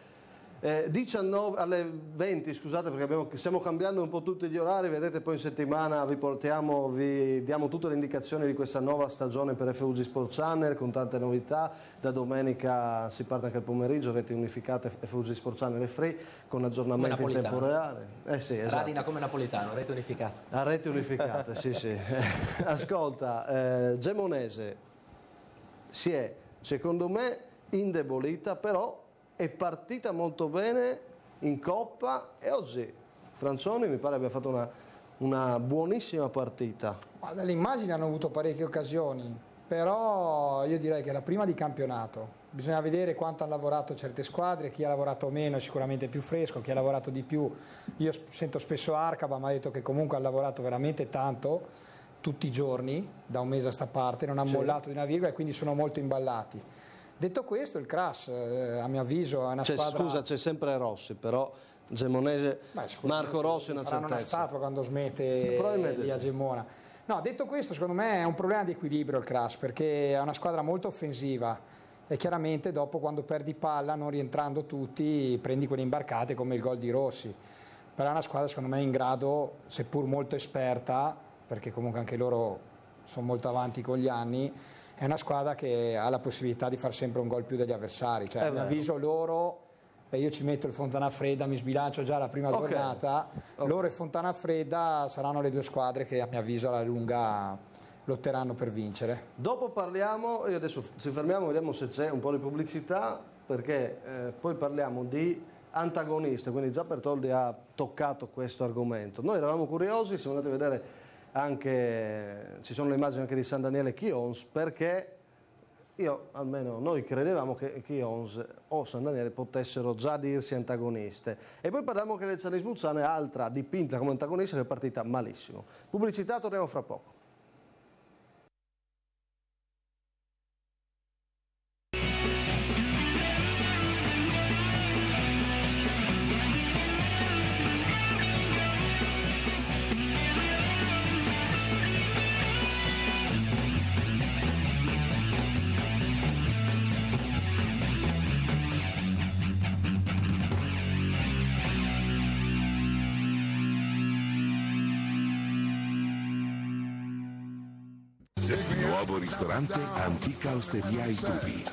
19, alle 20, scusate, perché stiamo cambiando un po' tutti gli orari, vedete, poi in settimana vi diamo tutte le indicazioni di questa nuova stagione per FUG Sport Channel con tante novità. Da domenica si parte anche il pomeriggio, reti unificate FUG Sport Channel e Free con aggiornamenti in tempo reale. Sì, esatto. Radina come napolitano, rete unificata. A reti unificate, sì. Ascolta, Gemonese si è, secondo me, indebolita, però è partita molto bene in Coppa e oggi Franzoni mi pare abbia fatto una buonissima partita. Ma dalle immagini hanno avuto parecchie occasioni, però io direi che è la prima di campionato. Bisogna vedere quanto hanno lavorato certe squadre, chi ha lavorato meno è sicuramente più fresco, chi ha lavorato di più. Io sento spesso Arcaba, ma ha detto che comunque ha lavorato veramente tanto, tutti i giorni, da un mese a sta parte, non ha mollato di una virgola e quindi sono molto imballati. Detto questo, il Cras, a mio avviso, è una squadra... Scusa, c'è sempre Rossi, però Gemonese, Marco Rossi è una certezza. Faranno una statua quando smette lì a Gemona. No, detto questo, secondo me è un problema di equilibrio il Kras, perché è una squadra molto offensiva e chiaramente dopo, quando perdi palla, non rientrando tutti, prendi quelle imbarcate come il gol di Rossi. Però è una squadra secondo me in grado, seppur molto esperta, perché comunque anche loro sono molto avanti con gli anni, è una squadra che ha la possibilità di far sempre un gol più degli avversari. Cioè, mi avviso loro, e io ci metto il Fontanafredda, mi sbilancio già la prima giornata, loro e Fontanafredda saranno le due squadre che a mio avviso alla lunga lotteranno per vincere. Dopo parliamo, e adesso ci fermiamo, vediamo se c'è un po' di pubblicità, perché poi parliamo di antagoniste, quindi già Bertoldi ha toccato questo argomento. Noi eravamo curiosi, siamo andati a vedere anche, ci sono le immagini anche di San Daniele Chions, perché noi credevamo che Chions o San Daniele potessero già dirsi antagoniste. E poi parliamo anche del Cianis Buzzane, altra dipinta come antagonista che è partita malissimo. Pubblicità, torniamo fra poco. Nuovo ristorante Antica Osteria ai Tubi.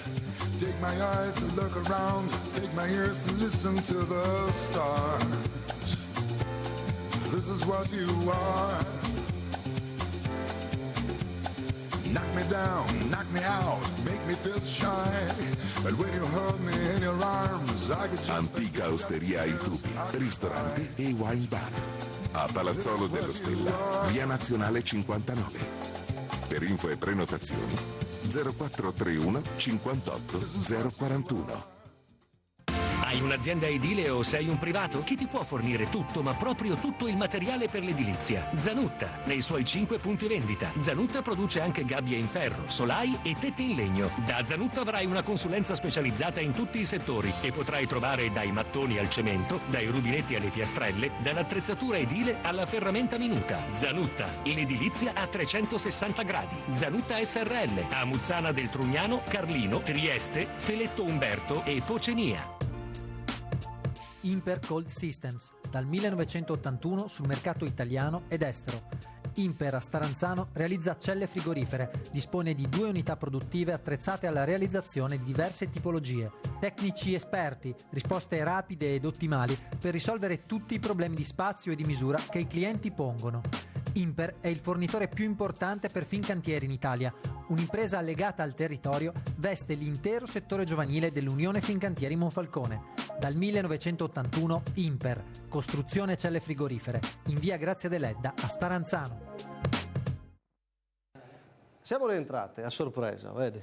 Take my eyes to look around, take my ears to listen to the stars. This is what you are. Knock me down, knock me out, make me feel shy. But when you hold me in your arms, I could just... Antica Osteria ai Tubi, ristorante e wine bar. A Palazzolo dello Stella, via Nazionale 59. Per info e prenotazioni 0431 58 041. Hai un'azienda edile o sei un privato? Chi ti può fornire tutto, ma proprio tutto il materiale per l'edilizia? Zanutta, nei suoi 5 punti vendita. Zanutta produce anche gabbie in ferro, solai e tette in legno. Da Zanutta avrai una consulenza specializzata in tutti i settori e potrai trovare dai mattoni al cemento, dai rubinetti alle piastrelle, dall'attrezzatura edile alla ferramenta minuta. Zanutta, l'edilizia a 360 gradi. Zanutta SRL, a Muzzana del Trugnano, Carlino, Trieste, Feletto Umberto e Pocenia. Imper Cold Systems, dal 1981 sul mercato italiano ed estero. Imper a Staranzano realizza celle frigorifere, dispone di 2 unità produttive attrezzate alla realizzazione di diverse tipologie. Tecnici esperti, risposte rapide ed ottimali per risolvere tutti i problemi di spazio e di misura che i clienti pongono. Imper è il fornitore più importante per Fincantieri in Italia. Un'impresa legata al territorio, veste l'intero settore giovanile dell'Unione Fincantieri Monfalcone. Dal 1981 Imper, costruzione celle frigorifere, in via Grazia Deledda a Staranzano. Siamo rientrate a sorpresa, vedi?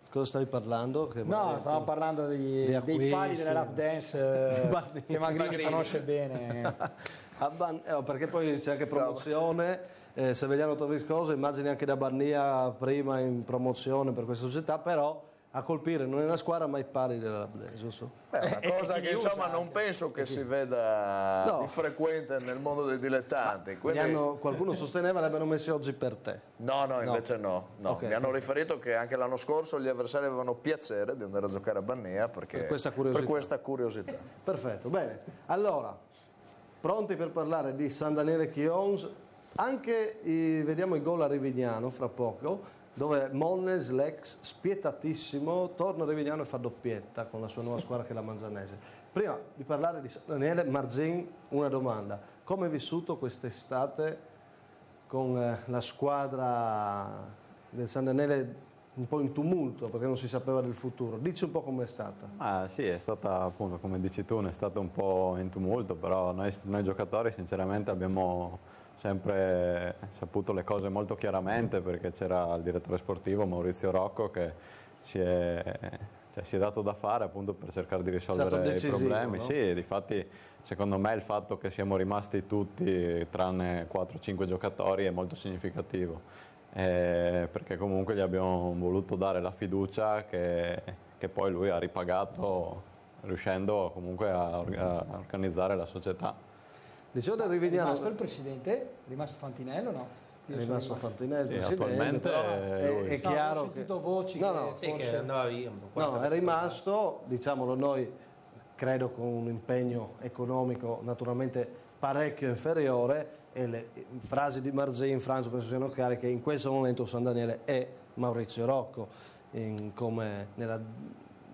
Cosa stavi parlando? No, stavamo parlando dei pali delle lap dance che Magrini conosce bene. Perché poi c'è anche promozione, Severiano Torriscosa, immagini anche da Barnia prima in promozione per questa società, però a colpire non è una squadra ma i pali della lap dance, giusto? È una cosa che insomma non penso che si veda di frequente nel mondo dei dilettanti. Quindi... qualcuno sosteneva che l'abbiano messi oggi per te. No, invece no. Okay, mi hanno riferito che anche l'anno scorso gli avversari avevano piacere di andare a giocare a Barnia per questa curiosità. Perfetto, bene. Allora, pronti per parlare di San Daniele Chions, vediamo i gol a Rivignano fra poco, dove Monnes, l'ex spietatissimo, torna a Rivignano e fa doppietta con la sua nuova squadra che è la Manzanese. Prima di parlare di San Daniele, Marzin, una domanda. Come hai vissuto quest'estate con la squadra del San Daniele un po' in tumulto perché non si sapeva del futuro? Dici un po' com'è stata. Sì, è stata appunto, come dici tu, è stata un po' in tumulto, però noi giocatori sinceramente abbiamo sempre saputo le cose molto chiaramente, perché c'era il direttore sportivo Maurizio Rocco che si è dato da fare appunto per cercare di risolvere i problemi. No? Sì, difatti secondo me il fatto che siamo rimasti tutti tranne 4-5 giocatori è molto significativo, perché comunque gli abbiamo voluto dare la fiducia che poi lui ha ripagato riuscendo comunque a organizzare la società. Dicevo del Rivignano. È rimasto il presidente? È rimasto Fantinello o no? è rimasto Fantinelli, Sì, presidente, attualmente però lui. è chiaro ho sentito voci Sì, che andava via. No, è rimasto, diciamolo noi, credo con un impegno economico naturalmente parecchio inferiore, e le frasi di Marzin, Franzo, penso siano chiare, che in questo momento San Daniele è Maurizio Rocco, come nella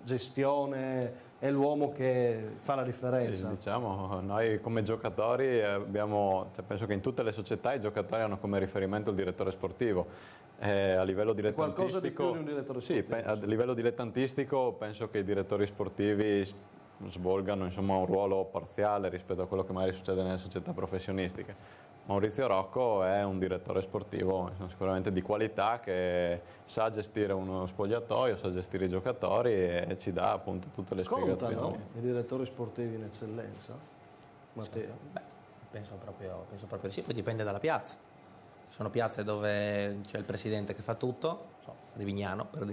gestione, è l'uomo che fa la differenza. Sì, diciamo, noi come giocatori abbiamo, penso che in tutte le società i giocatori hanno come riferimento il direttore sportivo. A livello dilettantistico, Qualcosa di più di un direttore sportivo. Sì, a livello dilettantistico penso che i direttori sportivi svolgano insomma, un ruolo parziale rispetto a quello che magari succede nelle società professionistiche. Maurizio Rocco è un direttore sportivo sicuramente di qualità, che sa gestire uno spogliatoio, sa gestire i giocatori e ci dà appunto tutte le spiegazioni. Contano i direttori sportivi in eccellenza? Matteo? Beh, penso proprio di sì, poi dipende dalla piazza. Ci sono piazze dove c'è il presidente che fa tutto, Rivignano per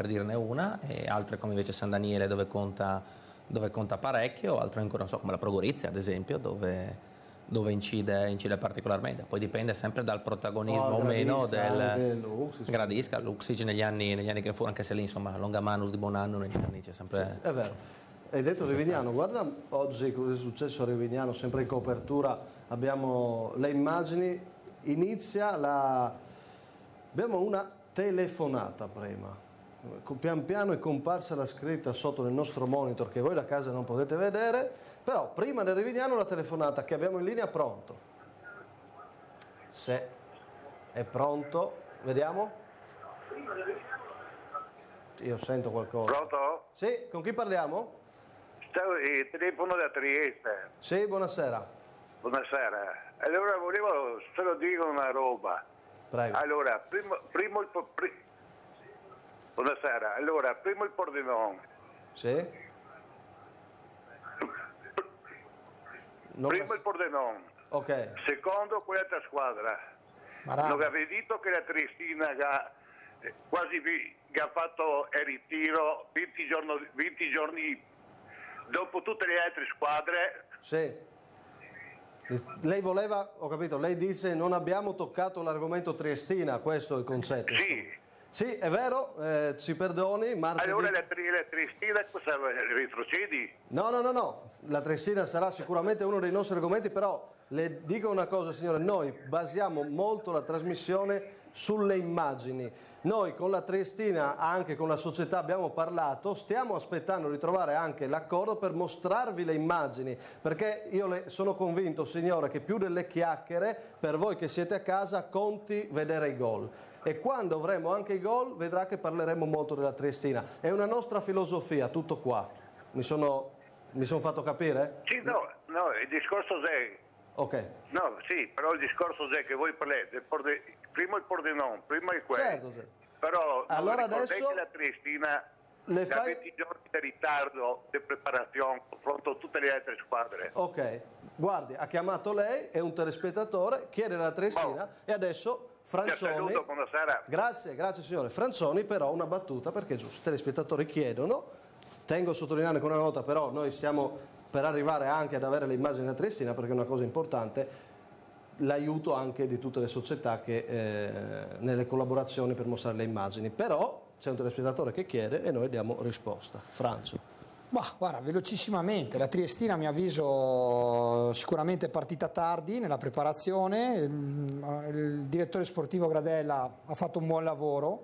dirne una, e altre come invece San Daniele dove conta parecchio, altre ancora come la Pro Gorizia ad esempio dove incide particolarmente. Poi dipende sempre dal protagonismo o meno del Gradisca, Luxic negli anni che fu, anche se lì insomma Longamanus di Bonanno negli anni c'è sempre. È vero. Hai detto Rivignano, guarda oggi cosa è successo a Rivignano, sempre in copertura abbiamo le immagini, abbiamo una telefonata prima. Pian piano è comparsa la scritta sotto nel nostro monitor che voi da casa non potete vedere, però prima del Rivignano la telefonata che abbiamo in linea. Pronto? Se è pronto, vediamo. Io sento qualcosa. Pronto? Sì, con chi parliamo? Telefono da Trieste. Sì, buonasera. Buonasera. Allora volevo solo dire una roba. Prego. Allora, buonasera. Allora, primo il Pordenone. Sì. Primo il Pordenone. Ok. Secondo quell'altra squadra. Non avevi detto che la Triestina quasi ha fatto il ritiro 20 giorni dopo tutte le altre squadre. Sì. Lei voleva, ho capito, lei dice non abbiamo toccato l'argomento Triestina, questo è il concetto. Sì. Sì, è vero, ci perdoni, martedì. Allora la Triestina cosa retrocedi? No, la Triestina sarà sicuramente uno dei nostri argomenti, però le dico una cosa signore, noi basiamo molto la trasmissione sulle immagini. Noi con la Triestina, anche con la società abbiamo parlato, stiamo aspettando di trovare anche l'accordo per mostrarvi le immagini, perché io sono convinto signore che più delle chiacchiere, per voi che siete a casa, conti vedere i gol. E quando avremo anche i gol vedrà che parleremo molto della Triestina. È una nostra filosofia, tutto qua. Mi sono fatto capire? Sì, no, il discorso è... Ok. No, sì, però il discorso è che voi parlate prima il Pordenone, prima il quello. Certo, sì. Però allora non adesso che la Triestina ha 20 giorni di ritardo di preparazione confronto a tutte le altre squadre. Ok, guardi, ha chiamato lei, è un telespettatore, chiede la Triestina e adesso Franzoni. Buonasera. Grazie signore. Franzoni però una battuta, perché è giusto, i telespettatori chiedono, tengo a sottolineare con una nota, però noi siamo per arrivare anche ad avere le immagini della Triestina, perché è una cosa importante, l'aiuto anche di tutte le società che nelle collaborazioni per mostrare le immagini, però c'è un telespettatore che chiede e noi diamo risposta. Francio. Guarda, velocissimamente, la Triestina a mio avviso sicuramente è partita tardi nella preparazione, il direttore sportivo Gradella ha fatto un buon lavoro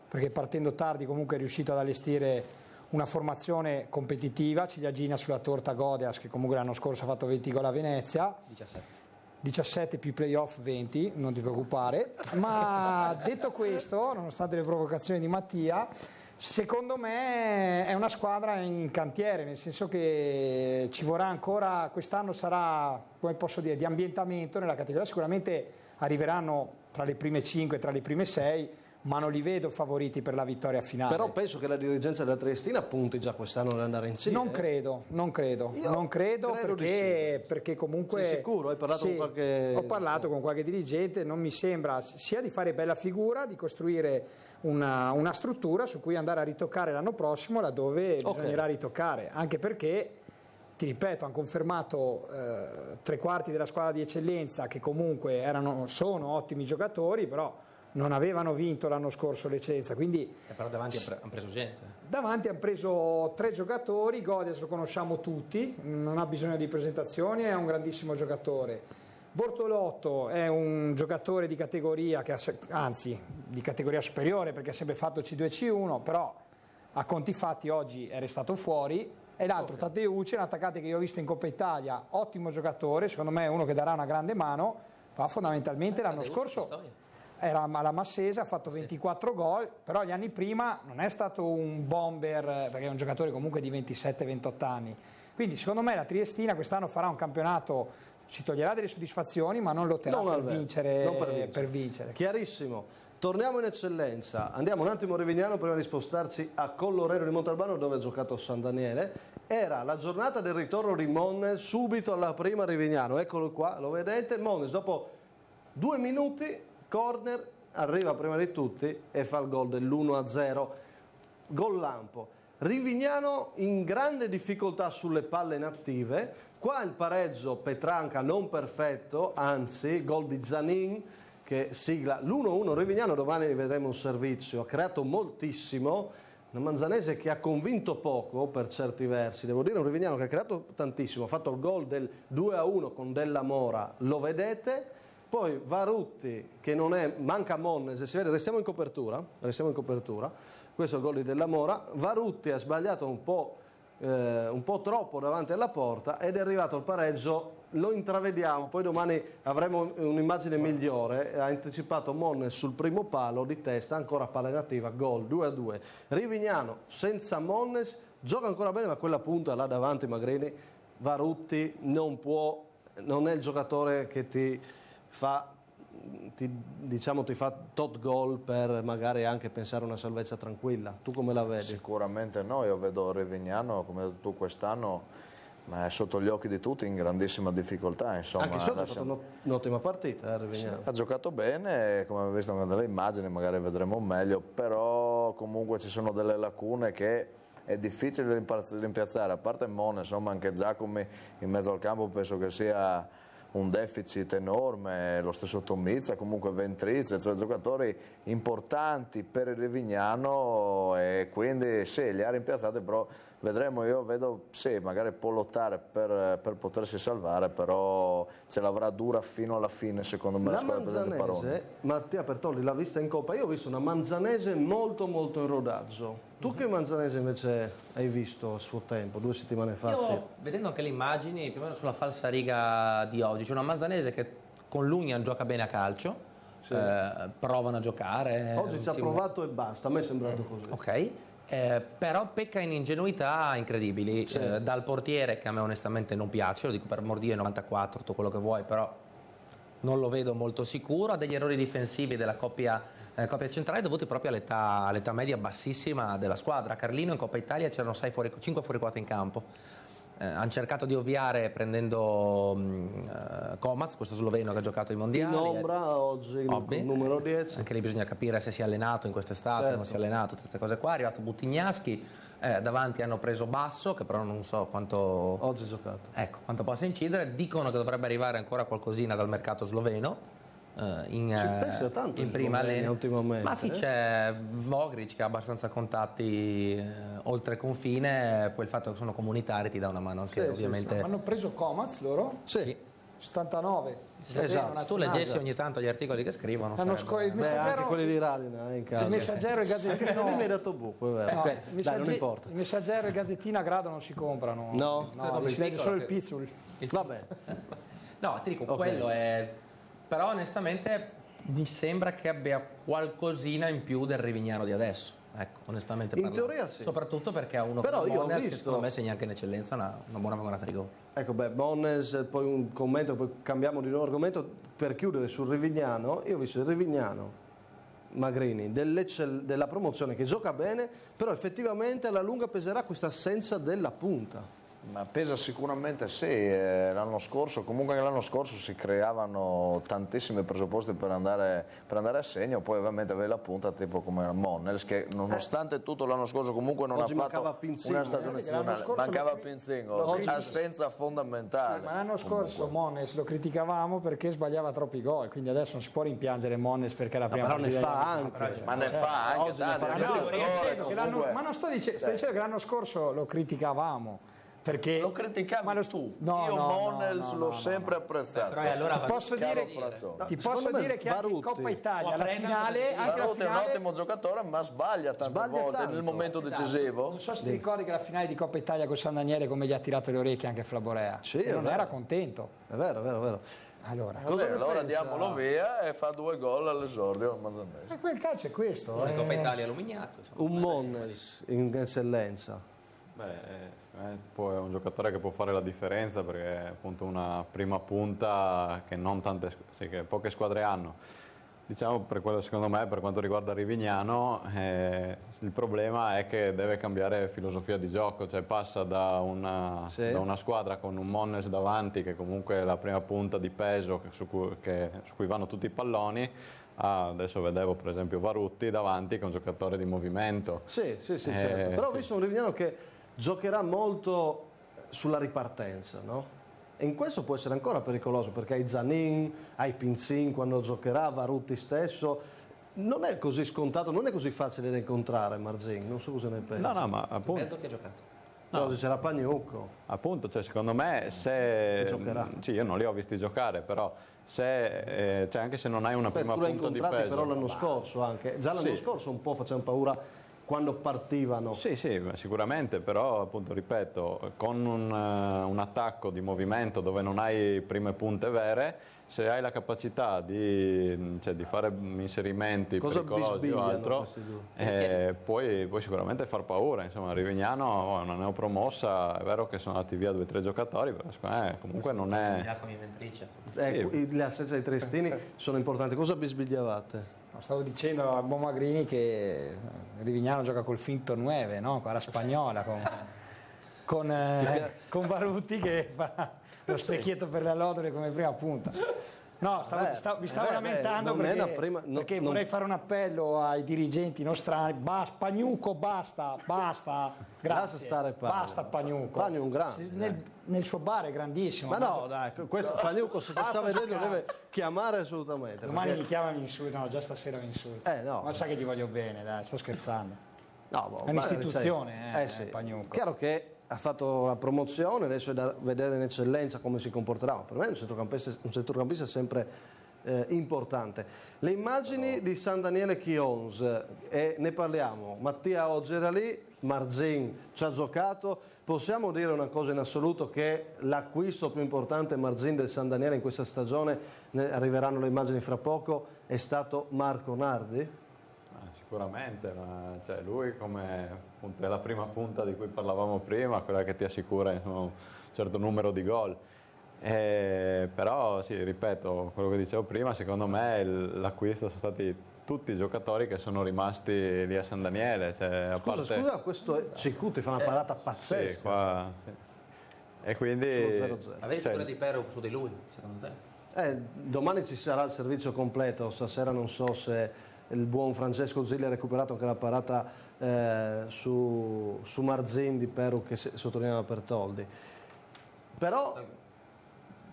perché partendo tardi comunque è riuscito ad allestire una formazione competitiva, ciliegina sulla torta Godeas che comunque l'anno scorso ha fatto 20 gol a Venezia, 17 più playoff 20, non ti preoccupare, ma detto questo, nonostante le provocazioni di Mattia, secondo me è una squadra in cantiere, nel senso che ci vorrà ancora, quest'anno sarà, come posso dire, di ambientamento nella categoria, sicuramente arriveranno tra le prime 5, tra le prime 6, ma non li vedo favoriti per la vittoria finale. Però penso che la dirigenza della Triestina punti già quest'anno ad andare in Cina. Non credo perché comunque... Sei sicuro? Hai parlato con qualche... Ho parlato con qualche dirigente, non mi sembra sia di fare bella figura, di costruire una struttura su cui andare a ritoccare l'anno prossimo laddove bisognerà ritoccare, anche perché ti ripeto, hanno confermato tre quarti della squadra di eccellenza che comunque sono ottimi giocatori, però non avevano vinto l'anno scorso l'eccellenza, quindi però davanti hanno preso gente. Davanti hanno preso 3 giocatori. Godias lo conosciamo tutti, non ha bisogno di presentazioni, è un grandissimo giocatore. Bortolotto è un giocatore di categoria, anzi di categoria superiore, perché ha sempre fatto C2 C1, però a conti fatti oggi è restato fuori. E l'altro Tadeucci, un attaccante che io ho visto in Coppa Italia, ottimo giocatore, secondo me è uno che darà una grande mano, ma fondamentalmente l'anno scorso era alla Massese, ha fatto 24 gol, però gli anni prima non è stato un bomber, perché è un giocatore comunque di 27-28 anni. Quindi secondo me la Triestina quest'anno farà un campionato, ci toglierà delle soddisfazioni, ma non lotterà per vincere. Chiarissimo. Torniamo in eccellenza, andiamo un attimo a Rivignano prima di spostarci a Collorero di Montalbano dove ha giocato San Daniele. Era la giornata del ritorno di Monnes subito alla prima Rivignano, eccolo qua, lo vedete, Monnes dopo 2 minuti, corner, arriva prima di tutti e fa il gol dell'1-0, gol lampo. Rivignano in grande difficoltà sulle palle inattive, qua il pareggio Petranca non perfetto, anzi gol di Zanin che sigla l'1-1 Rivignano. Domani vedremo un servizio, ha creato moltissimo, una Manzanese che ha convinto poco per certi versi, devo dire un Rivignano che ha creato tantissimo, ha fatto il gol del 2-1 con Della Mora, lo vedete, poi Varutti che non è, manca Monnes, si vede, restiamo in copertura, questo è il gol di Della Mora, Varutti ha sbagliato un po' troppo davanti alla porta ed è arrivato il pareggio, lo intravediamo, poi domani avremo un'immagine migliore, ha anticipato Monnes sul primo palo di testa, ancora palla inattiva, gol 2-2. Rivignano senza Monnes, gioca ancora bene ma quella punta là davanti Magrini, Varutti non è il giocatore che ti fa tot gol per magari anche pensare a una salvezza tranquilla. Tu come la vedi? Sicuramente no, io vedo Rivignano come hai detto tu quest'anno, ma è sotto gli occhi di tutti in grandissima difficoltà, insomma. Anche sotto ha fatto un'ottima partita, Rivignano. Ha giocato bene, come abbiamo visto nelle immagini, magari vedremo meglio, però comunque ci sono delle lacune che è difficile rimpiazzare, a parte Mone, insomma anche Giacomi in mezzo al campo penso che sia un deficit enorme, lo stesso Tomizza, comunque Ventrice, cioè giocatori importanti per il Rivignano e quindi sì, li ha rimpiazzati, però vedremo, io vedo, sì, magari può lottare per potersi salvare, però ce l'avrà dura fino alla fine secondo me la squadra presente Paroni. Mattia Pertolli l'ha vista in Coppa, io ho visto una Manzanese molto in rodaggio. Tu che Manzanese invece hai visto a suo tempo, 2 settimane fa? Io, vedendo anche le immagini, più o meno sulla falsariga di oggi, c'è una Manzanese che con l'Union gioca bene a calcio, sì. Provano a giocare. Oggi ci ha provato e basta, a me è sembrato così. Ok, però pecca in ingenuità incredibili, sì. Dal portiere che a me onestamente non piace, lo dico per Mordia 94, tutto quello che vuoi, però non lo vedo molto sicuro, ha degli errori difensivi della coppia centrale dovuti proprio all'età media bassissima della squadra. A Carlino in Coppa Italia c'erano 5 fuori quota in campo, hanno cercato di ovviare prendendo Komac, questo sloveno che ha giocato ai mondiali. In ombra oggi il numero 10. Anche lì bisogna capire se si è allenato in quest'estate, certo. Non si è allenato, tutte queste cose qua. È arrivato Buttignaschi, davanti hanno preso Basso, che però non so quanto oggi giocato. Ecco, quanto possa incidere. Dicono che dovrebbe arrivare ancora qualcosina dal mercato sloveno. In prima linea ultimamente, ma sì, c'è Vogric che ha abbastanza contatti oltre confine, poi il fatto che sono comunitari ti dà una mano anche, sì, ovviamente. Sì. Hanno preso Komac loro? Sì. 79. Esatto. Tu leggessi ogni tanto gli articoli che scrivono. Il Messaggero, anche quelli di Radina in casa. Il Messaggero e il Gazzettino. Mi hai dato buco, è vero. No, okay. Dai, non importa. Il Messaggero e il Gazzettino a grado non si comprano. No, si legge solo il Pizzul. Vabbè. No, ti dico, quello è. Però onestamente mi sembra che abbia qualcosina in più del Rivignano di adesso. Ecco, onestamente parlando. In teoria sì. Soprattutto perché ha uno come Monnes che secondo me segna anche in eccellenza una buona vagonata di gol. Ecco, Monnes, poi un commento, poi cambiamo di nuovo argomento per chiudere sul Rivignano. Io ho visto il Rivignano Magrini della promozione che gioca bene, però effettivamente alla lunga peserà questa assenza della punta. Ma pesa sicuramente sì, l'anno scorso, comunque anche l'anno scorso si creavano tantissimi presupposti per andare a segno, poi ovviamente avevi la punta tipo come Monnels che nonostante tutto l'anno scorso comunque non Oggi ha fatto una stagione eccezionale, mancava Pinzin, assenza fondamentale. Sì, ma l'anno scorso Monnels lo criticavamo perché sbagliava troppi gol, quindi adesso non si può rimpiangere Monnels perché la prima però ne partita fa anche. Ma ne fa anche, ma non sto dicendo che l'anno scorso lo criticavamo. Perché lo criticavi tu, no, io no, Monnels l'ho sempre apprezzato. Però allora ti posso dire che anche in Coppa Italia alla finale Varutti è un ottimo giocatore ma sbaglia tante volte tanto. nel momento decisivo. Non so se ti ricordi che la finale di Coppa Italia con San Daniele come gli ha tirato le orecchie anche Flaborea, non era contento. È vero. Allora diamolo via e fa 2 gol all'esordio al Mazzanese. E quel calcio è questo. La Coppa Italia Lumignato. Un Monnels in eccellenza. Poi è un giocatore che può fare la differenza perché è appunto una prima punta che non tante, che poche squadre hanno. Diciamo per quello, secondo me, per quanto riguarda Rivignano, il problema è che deve cambiare filosofia di gioco, cioè passa da una squadra con un Monnels davanti che comunque è la prima punta di peso su cui vanno tutti i palloni. Adesso vedevo per esempio Varutti davanti che è un giocatore di movimento. Sì, certo. Però ho visto un Rivignano che giocherà molto sulla ripartenza, no? E in questo può essere ancora pericoloso perché hai Zanin, hai Pinzin quando giocherà, Varutti stesso. Non è così scontato, non è così facile da incontrare Marzin, non so cosa ne pensi. No, ma appunto. Mezzo che ha giocato. Oggi c'era Pagnucco. Appunto, cioè, secondo me se giocherà. Sì, io non li ho visti giocare, però cioè, anche se non hai una prima tu l'hai punta di incontrati peso. però l'anno scorso anche. Già l'anno scorso un po' facevano paura quando partivano. Sì, sicuramente, però appunto ripeto, con un attacco di movimento dove non hai prime punte vere, se hai la capacità di fare inserimenti pericolosi o altro, puoi sicuramente far paura. Insomma, Rivignano è una neopromossa, è vero che sono andati via 2 o 3 giocatori, però secondo me comunque non è... Le assenze dei Triestini sono importanti. Cosa bisbigliavate? Stavo dicendo a Bomagrini che Rivignano gioca col finto 9, no? Con la spagnola, con Varutti che fa lo specchietto per la Lodore come prima punta. No, mi stavo lamentando perché vorrei fare un appello ai dirigenti nostrani. Pagnucco, basta. Grazie. Basta Pagnucco. Pagnucco è un grande. Nel suo bar è grandissimo. Ma no, dai, questo Pagnucco se ti sta vedendo deve chiamare assolutamente. Domani mi chiama e mi insulta, no, già stasera mi insulta. No. Ma sa che gli voglio bene, dai, sto scherzando. No, è un'istituzione, Pagnucco. Chiaro che ha fatto la promozione, adesso è da vedere in eccellenza come si comporterà. Per me è un centrocampista sempre importante. Le immagini di San Daniele Chions, e ne parliamo. Mattia oggi era lì, Marzin ci ha giocato. Possiamo dire una cosa in assoluto, che l'acquisto più importante Marzin del San Daniele in questa stagione, arriveranno le immagini fra poco, è stato Marco Nardi? Sicuramente, ma lui come appunto, è la prima punta di cui parlavamo prima, quella che ti assicura un certo numero di gol. Però sì, ripeto, quello che dicevo prima, secondo me l'acquisto sono stati tutti i giocatori che sono rimasti lì a San Daniele. Scusa, questo Cicuti fa una parata pazzesca. Sì, qua, sì. E quindi... Avevi paura di Pero su di lui, secondo te? Domani ci sarà il servizio completo, stasera non so se il buon Francesco Zilli ha recuperato anche la parata su Marzin di Peru che sottolineava Bertoldi. Però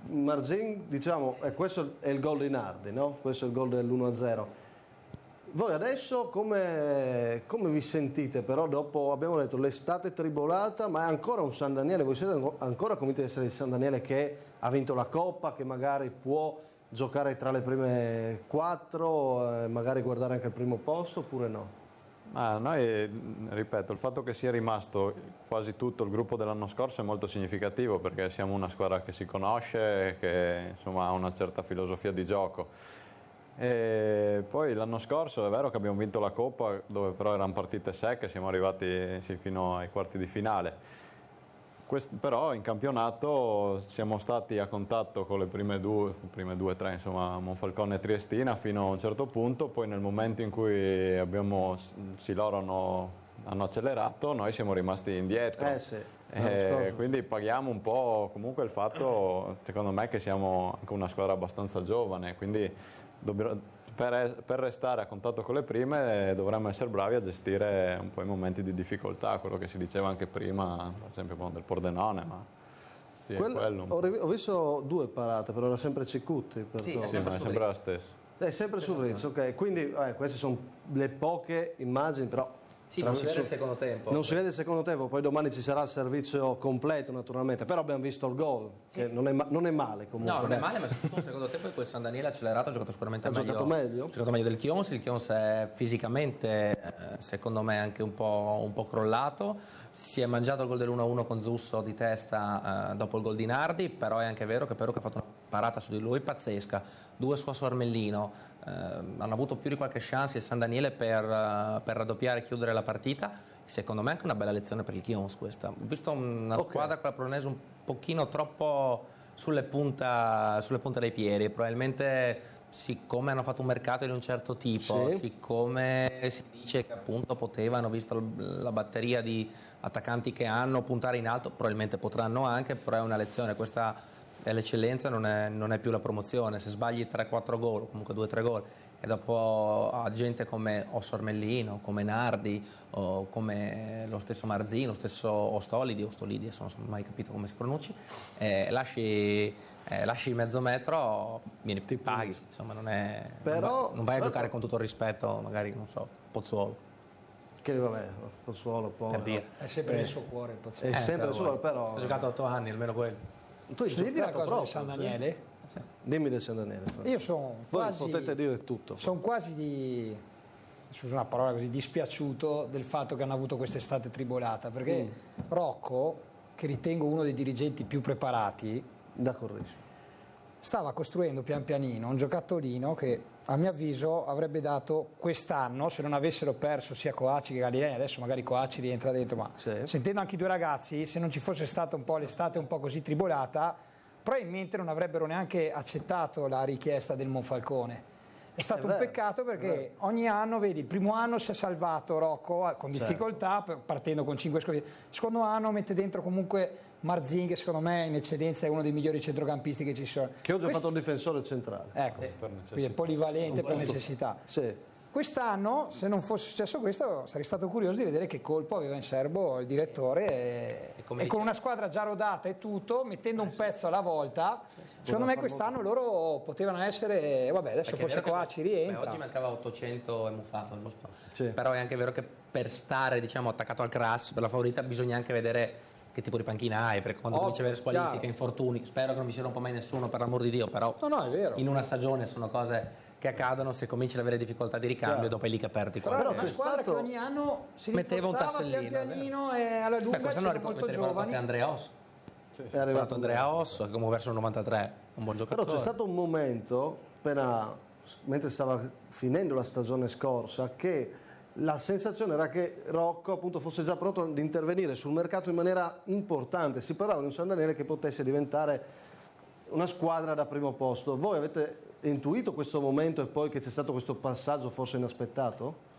Marzin, diciamo, questo è il gol di Nardi, no? Questo è il gol dell'1-0. Voi adesso come vi sentite? Però dopo, abbiamo detto, l'estate tribolata, ma è ancora un San Daniele, voi siete ancora convinti di essere il San Daniele che ha vinto la Coppa, che magari può giocare tra le prime 4, magari guardare anche il primo posto, oppure no? Ma noi, ripeto, il fatto che sia rimasto quasi tutto il gruppo dell'anno scorso è molto significativo, perché siamo una squadra che si conosce, che insomma ha una certa filosofia di gioco. E poi l'anno scorso è vero che abbiamo vinto la Coppa, dove però erano partite secche, siamo arrivati fino ai quarti di finale. Però in campionato siamo stati a contatto con le prime due, tre, insomma, Monfalcone e Triestina fino a un certo punto, poi nel momento in cui loro hanno accelerato, noi siamo rimasti indietro. Quindi paghiamo un po' comunque il fatto, secondo me, che siamo anche una squadra abbastanza giovane, quindi per restare a contatto con le prime dovremmo essere bravi a gestire un po' i momenti di difficoltà, quello che si diceva anche prima, per esempio del Pordenone, ma sì, ho visto 2 parate, però era sempre Cicutti. Sì, ma è sempre la stessa. È sempre sul Rizz, ok. Quindi queste sono le poche immagini, però sì, non si vede il secondo tempo. Non si vede il secondo tempo, poi domani ci sarà il servizio completo naturalmente, però abbiamo visto il gol, che non è male comunque. No, non è male, ma soprattutto il secondo tempo in cui San Daniele accelerato ha giocato sicuramente meglio. Ha giocato meglio del Chions, il Chions è fisicamente secondo me anche un po' crollato, si è mangiato il gol dell'1-1 con Zusso di testa dopo il gol di Nardi, però è anche vero che Perucca ha fatto una parata su di lui pazzesca, 2 su Armellino. Hanno avuto più di qualche chance il San Daniele per raddoppiare e chiudere la partita. Secondo me è anche una bella lezione per il Chions questa. Ho visto una squadra con la Polonese un pochino troppo sulle punte dei piedi, probabilmente siccome hanno fatto un mercato di un certo tipo, siccome si dice che appunto potevano, visto la batteria di attaccanti che hanno, puntare in alto, probabilmente potranno anche, però è una lezione questa. L'eccellenza non è più la promozione, se sbagli 3-4 gol o comunque 2-3 gol e dopo a gente come Sormellino, come Nardi o come lo stesso Marzino, lo stesso Ostolidi, adesso non so mai capito come si pronunci, lasci il mezzo metro, ti paghi, insomma non vai a giocare con tutto il rispetto, magari non so, Pozzuolo. Che vabbè, Pozzuolo per dire. È sempre nel suo cuore il Pozzuolo. È sempre nel suo cuore, però ha giocato 8 anni, almeno quello. Tu hai dirti una cosa di San Daniele? Sì. Dimmi del San Daniele. Io sono quasi... Voi potete dire tutto. Sono quasi scusa una parola così, dispiaciuto del fatto che hanno avuto quest'estate tribolata, perché Rocco, che ritengo uno dei dirigenti più preparati, stava costruendo pian pianino un giocattolino che a mio avviso avrebbe dato quest'anno, se non avessero perso sia Coaci che Galilei, adesso magari Coaci rientra dentro, ma sentendo anche i 2 ragazzi, se non ci fosse stata un po' l'estate un po' così tribolata, probabilmente non avrebbero neanche accettato la richiesta del Monfalcone. È stato un peccato perché ogni anno, vedi, il primo anno si è salvato Rocco con difficoltà, partendo con 5 scopi. Il secondo anno mette dentro comunque Marzin, che secondo me in eccellenza è uno dei migliori centrocampisti che ci sono. Che oggi ha fatto il difensore centrale. Ecco, quindi è polivalente per necessità. Quest'anno, se non fosse successo questo, sarei stato curioso di vedere che colpo aveva in serbo il direttore e con una squadra già rodata e tutto, mettendo un pezzo alla volta, secondo me quest'anno loro potevano essere, vabbè, adesso forse Coaci rientra. Oggi mancava 800 e Muffato, giusto? Però è anche vero che per stare, diciamo, attaccato al Crass, per la favorita, bisogna anche vedere che tipo di panchina hai, perché quando cominci a avere squalifiche, infortuni, spero che non mi si rompa mai nessuno, per l'amor di Dio, però è vero. In una stagione sono cose che accadono, se cominci ad avere difficoltà di ricambio, dopo è lì che perdi. Però c'è squadra che ogni anno si metteva un rinforzava pian pianino e alla lunga c'erano molto giovani. Andrea Osso. È arrivato Andrea Osso, che comunque verso il 93, un buon giocatore. Però c'è stato un momento, mentre stava finendo la stagione scorsa, che la sensazione era che Rocco appunto fosse già pronto ad intervenire sul mercato in maniera importante. Si parlava di un San Daniele che potesse diventare una squadra da primo posto. Voi avete intuito questo momento e poi che c'è stato questo passaggio forse inaspettato?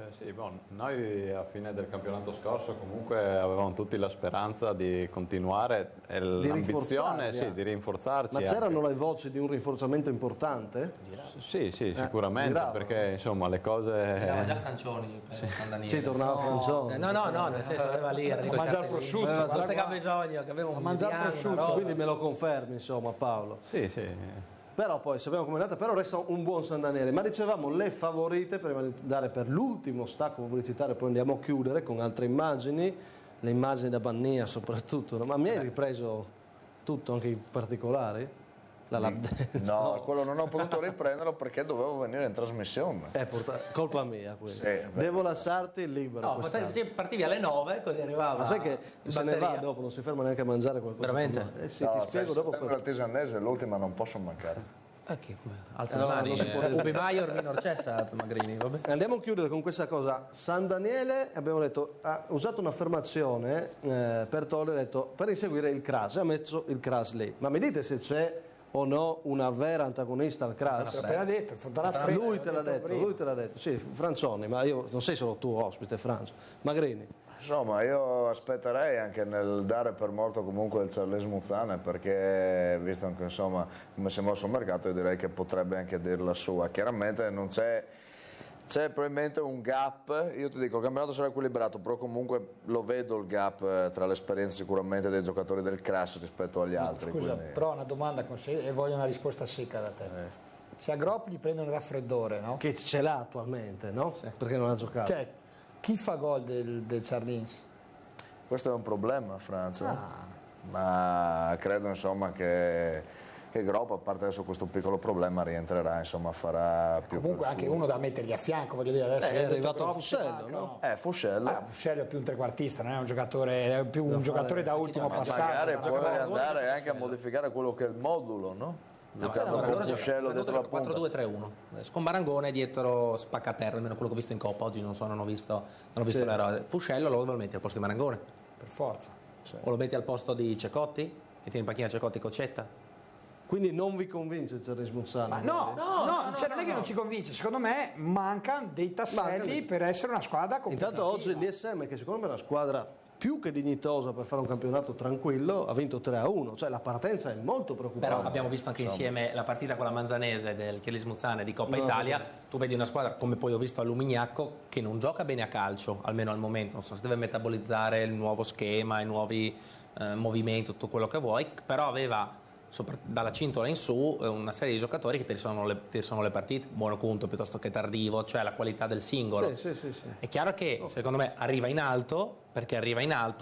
Sì, noi a fine del campionato scorso comunque avevamo tutti la speranza di continuare e l'ambizione di rinforzarci. Ma c'erano le voci di un rinforzamento importante? Sì, sicuramente, perché insomma le cose... Girava già Francioni per San Daniele. Sì, tornava Francioni. No, nel senso aveva lì a mangiare il prosciutto. Aveva bisogno, che aveva un mangiare il prosciutto, quindi me lo confermi, insomma, Paolo. Sì. Però poi sappiamo come è andata, però resta un buon San Daniele. Ma dicevamo le favorite, prima di andare per l'ultimo stacco pubblicitario, poi andiamo a chiudere con altre immagini, le immagini da Bannia soprattutto. Ma mi hai ripreso tutto, anche i particolari? No, quello non ho potuto riprenderlo perché dovevo venire in trasmissione. Colpa mia quella. Devo lasciarti libero. No, partivi alle 9 così arrivava. Ma sai che se ne va dopo, non si ferma neanche a mangiare qualcosa. Veramente? Sì, ti spiego dopo. L'artisanese, l'ultima non posso mancare. Alza le mani. Ubi Maior minor cessa, Magrini. Vabbè. Andiamo a chiudere con questa cosa. San Daniele, abbiamo detto, ha usato un'affermazione per togliere, ha detto, per inseguire il Cras, ha messo il Cras lì. Ma mi dite se c'è o no una vera antagonista al Cras? L'ho appena detto, Fontana lui te l'ha detto, sì, Francioni, ma io non sei solo tu ospite, Francio. Magrini. Insomma, io aspetterei anche nel dare per morto comunque il Charles Muzzane, perché visto che insomma come si è mosso il mercato, io direi che potrebbe anche dire la sua. Chiaramente non c'è probabilmente un gap, io ti dico il campionato sarà equilibrato, però comunque lo vedo il gap tra l'esperienza sicuramente dei giocatori del Cras rispetto agli altri. Scusa, quindi... però una domanda con sé e voglio una risposta secca da te. Se a Gropp gli prende un raffreddore, no? Che ce l'ha attualmente, no? Sì. Perché non ha giocato. Cioè, chi fa gol del Sardins? Questo è un problema, Franz, ma credo insomma che Gropp, a parte adesso questo piccolo problema, rientrerà, insomma farà più. Comunque anche uno da mettergli a fianco, voglio dire, adesso è arrivato Fuscello, no? Fuscello. Fuscello è più un trequartista, non è un giocatore, è più un giocatore da ultimo passaggio. Magari puoi andare anche a modificare quello che è il modulo, no? Giocando con Fuscello dietro la punta. 4-2-3-1 con Marangone dietro spaccaterra, almeno quello che ho visto in Coppa. Oggi non ho visto l'eroe. Fuscello lo metti al posto di Marangone per forza, o lo metti al posto di Cecotti e tieni in panchina Cecotti Coccetta. Quindi non vi convince il Charles Muzzane? No, non è che non ci convince, secondo me mancano dei tasselli per essere una squadra competitiva. Intanto oggi l'ISM, che secondo me è una squadra più che dignitosa per fare un campionato tranquillo, ha vinto 3-1, cioè la partenza è molto preoccupante. Però abbiamo visto anche insieme la partita con la Manzanese del Charles Muzzane di Coppa Italia. Tu vedi una squadra, come poi ho visto a Lumignacco, che non gioca bene a calcio, almeno al momento, non so se deve metabolizzare il nuovo schema, i nuovi movimenti, tutto quello che vuoi, però aveva dalla cintola in su una serie di giocatori che ti risolvono le partite, buono conto piuttosto che tardivo, cioè la qualità del singolo. Sì. È chiaro che secondo me arriva in alto,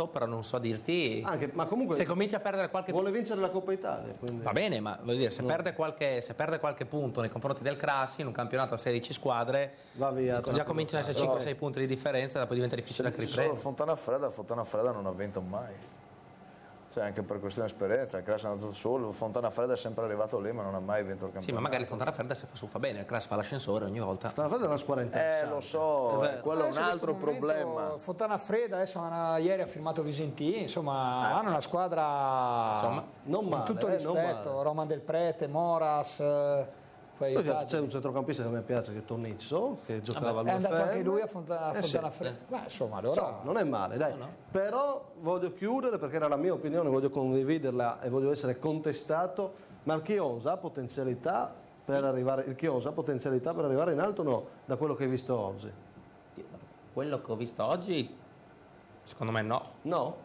però non so dirti ma comunque se comincia a perdere qualche vuole vincere la Coppa Italia, quindi... va bene, ma voglio dire, se perde qualche punto nei confronti del Crassi in un campionato a 16 squadre va via, già cominciano ad esserci 5-6 punti di differenza, dopo diventa difficile anche riprendere. Fontana Fredda non ha vinto mai. Cioè anche per questione di esperienza, il Cras è andato solo, Fontana Fredda è sempre arrivato lì ma non ha mai vinto il campionato. Sì, ma magari Fontana Fredda se fa bene, il Cras fa l'ascensore ogni volta. Fontana Fredda è una squadra interessante. Lo so, quello è un altro problema. Fontana Fredda adesso ieri ha firmato Visentini, insomma hanno una squadra non male, di tutto rispetto, Roman del Prete, Moras. C'è un centrocampista che a me piace, che è Tonizzo, che giocava è andato anche lui a Fontana Fredda. Beh, insomma, allora non è male, dai. No. Però voglio chiudere, perché era la mia opinione, voglio condividerla e voglio essere contestato. Ma il Chiosa ha potenzialità per arrivare in alto o no, da quello che hai visto oggi? Quello che ho visto oggi, secondo me no. No?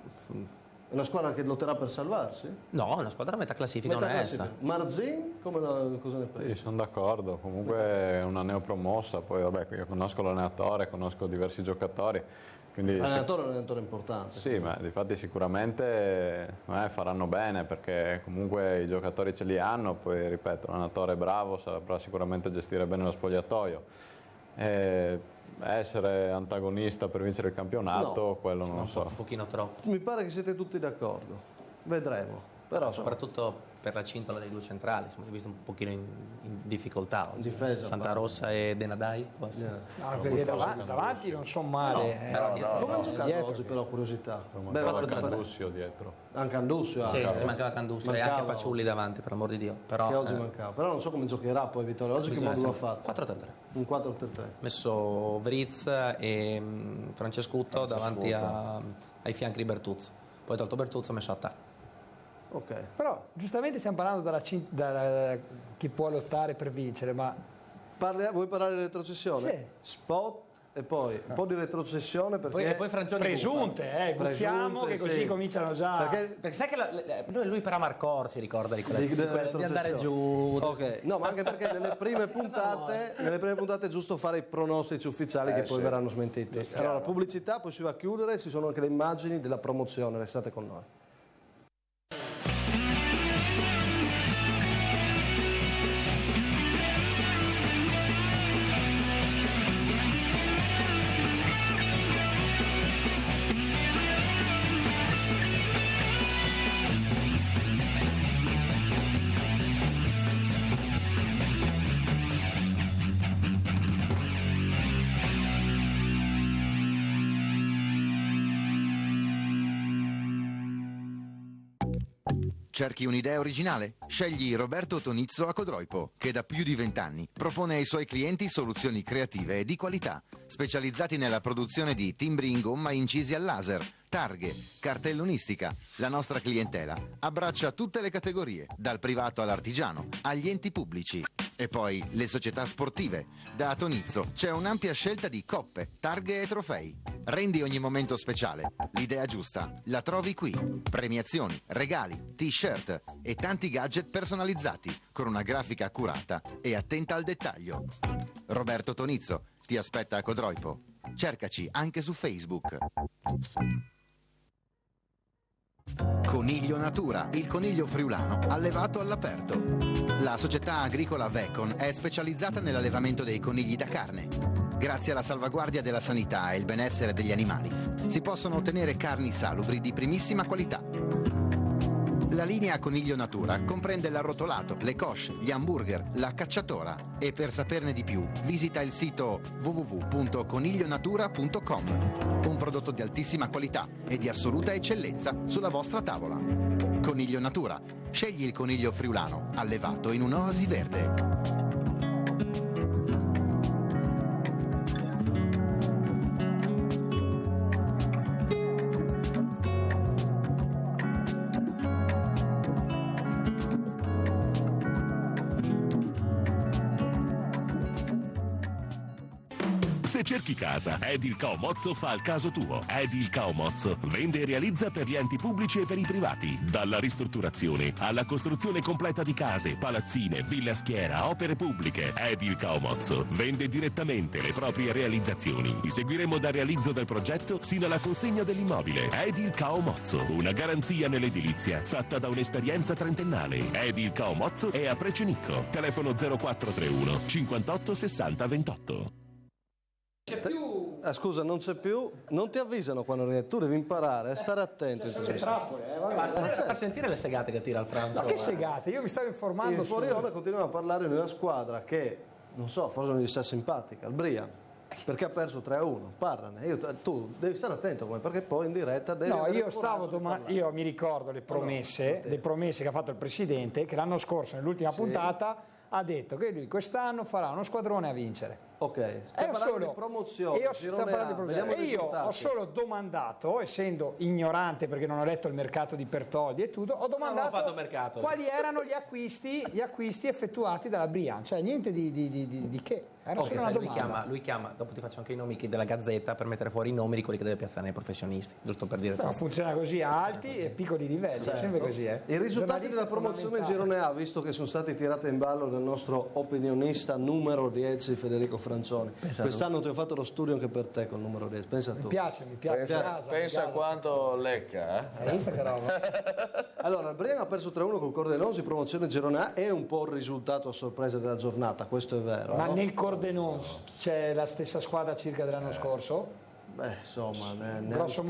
È una squadra che lotterà per salvarsi? No, è una squadra a metà classifica onesta. Marzin, cosa ne pensi? Sì, sono d'accordo, comunque è una neopromossa, poi vabbè, io conosco l'allenatore, conosco diversi giocatori. Quindi l'allenatore è un allenatore importante. Sì, ma difatti sicuramente faranno bene, perché comunque i giocatori ce li hanno, poi ripeto, l'allenatore è bravo, saprà sicuramente gestire bene lo spogliatoio. Essere antagonista per vincere il campionato, quello non lo so. Un pochino troppo. Mi pare che siete tutti d'accordo. Vedremo. Però soprattutto per la cintola dei due centrali, siamo visto un pochino in difficoltà oggi. Difesa, Santa Rossa e Denadai. No, perché davanti non sono male. Come hanno giocato oggi, però, curiosità? Mancava Candussio dietro. Anche Candussio. Sì, mancava Candussio e anche Paciulli davanti, per amor di Dio. Però, che oggi mancava. Però non so come giocherà poi Vittorio. Oggi che modulo ha fatto? 4-3-3. Un 4-3-3. Messo Vriz e Francescutto davanti ai fianchi di Bertuzzo. Poi tolto Bertuzzo, ha messo attacco. Okay. Però giustamente stiamo parlando da chi può lottare per vincere, ma vuoi parlare di retrocessione? Sì. Spot e poi un po' di retrocessione perché poi Franzioni presunte, buffiamo che così cominciano già perché sai che lui per Amarcor si ricorda di andare giù. Ok, no, ma anche perché nelle prime puntate è giusto fare i pronostici ufficiali che poi verranno smentiti. Allora, pubblicità, poi si va a chiudere, ci sono anche le immagini della promozione, restate con noi. Cerchi un'idea originale? Scegli Roberto Tonizzo a Codroipo, che da più di 20 anni propone ai suoi clienti soluzioni creative e di qualità, specializzati nella produzione di timbri in gomma incisi al laser, targhe, cartellonistica. La nostra clientela abbraccia tutte le categorie, dal privato all'artigiano, agli enti pubblici. E poi le società sportive. Da Tonizzo c'è un'ampia scelta di coppe, targhe e trofei. Rendi ogni momento speciale. L'idea giusta la trovi qui. Premiazioni, regali, t-shirt e tanti gadget personalizzati con una grafica accurata e attenta al dettaglio. Roberto Tonizzo ti aspetta a Codroipo. Cercaci anche su Facebook. Coniglio Natura, il coniglio friulano allevato all'aperto. La società agricola Vecon è specializzata nell'allevamento dei conigli da carne. Grazie alla salvaguardia della sanità e il benessere degli animali si possono ottenere carni salubri di primissima qualità. La linea Coniglio Natura comprende l'arrotolato, le cosce, gli hamburger, la cacciatora e per saperne di più visita il sito www.coniglionatura.com. Un prodotto di altissima qualità e di assoluta eccellenza sulla vostra tavola. Coniglio Natura. Scegli il coniglio friulano allevato in un'oasi verde. Se cerchi casa, Edilcao Mozzo fa il caso tuo. Edilcao Mozzo vende e realizza per gli enti pubblici e per i privati. Dalla ristrutturazione alla costruzione completa di case, palazzine, ville a schiera, opere pubbliche. Edilcao Mozzo vende direttamente le proprie realizzazioni. Vi seguiremo dal realizzo del progetto sino alla consegna dell'immobile. Edilcao Mozzo, una garanzia nell'edilizia fatta da un'esperienza trentennale. Edilcao Mozzo è a Precenicco. Telefono 0431 58 60 28. Scusa, non c'è più. Non ti avvisano quando arrivi. Tu devi imparare a stare attento. Per sentire le segate che tira il Francio. Ma che segate? Io mi stavo informando. Il fuori onda continuiamo a parlare di una squadra che, non so, forse non gli sta simpatica, il Brian, perché ha perso 3-1. Parlane. Tu devi stare attento perché poi in diretta devi. No, io mi ricordo le promesse che ha fatto il presidente, che l'anno scorso, nell'ultima puntata, ha detto che lui quest'anno farà uno squadrone a vincere. Ok, stiamo parlando di promozione. Io ho solo domandato, essendo ignorante perché non ho letto il mercato di Pertoldi e tutto, ho domandato quali erano gli acquisti effettuati dalla Brian, cioè niente di che. Era solo una domanda. Lui chiama, dopo ti faccio anche i nomi della Gazzetta per mettere fuori i nomi di quelli che deve piazzare nei professionisti, giusto per dire. No, funziona così a alti e piccoli livelli, è sempre così. I risultati della promozione Girone A, visto che sono stati tirati in ballo dal nostro opinionista numero 10 Federico Francioni. Quest'anno ti ho fatto lo studio anche per te col numero 10, pensa tu. Mi piace. Pensa quanto lecca, Hai visto che roba? Allora, il Brian ha perso 3-1 con Cordenonsi, promozione Girone A, è un po' il risultato a sorpresa della giornata, questo è vero. Ma nel Cordenonsi c'è la stessa squadra circa dell'anno scorso? Beh, insomma, grosso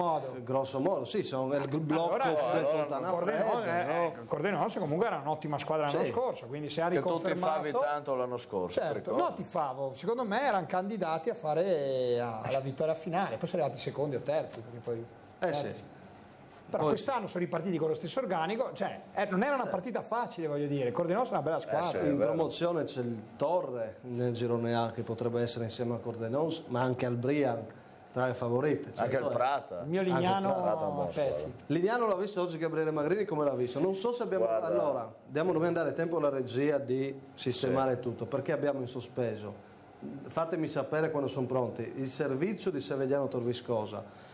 modo, sì, sono il blocco del Fontana Fredda. Cordenonsi comunque era un'ottima squadra l'anno scorso, quindi se ha riconfermato. Che tu tifavi tanto l'anno scorso. Certo, no, tifavo, secondo me erano candidati a fare alla vittoria finale, poi sono arrivati secondi o terzi, perché poi sì. Però quest'anno sono ripartiti con lo stesso organico, cioè non era una partita facile, voglio dire. Cordenonsi è una bella squadra. In promozione c'è il Torre nel Girone A che potrebbe essere insieme a Cordenonsi, ma anche al Brian tra le favorite. Anche il Prata. Il mio Lignano a pezzi. Lignano l'ha visto oggi Gabriele Magrini, come l'ha visto? Non so se abbiamo. Allora, dobbiamo dare tempo alla regia di sistemare tutto, perché abbiamo in sospeso. Fatemi sapere quando sono pronti. Il servizio di Sevegliano Torviscosa.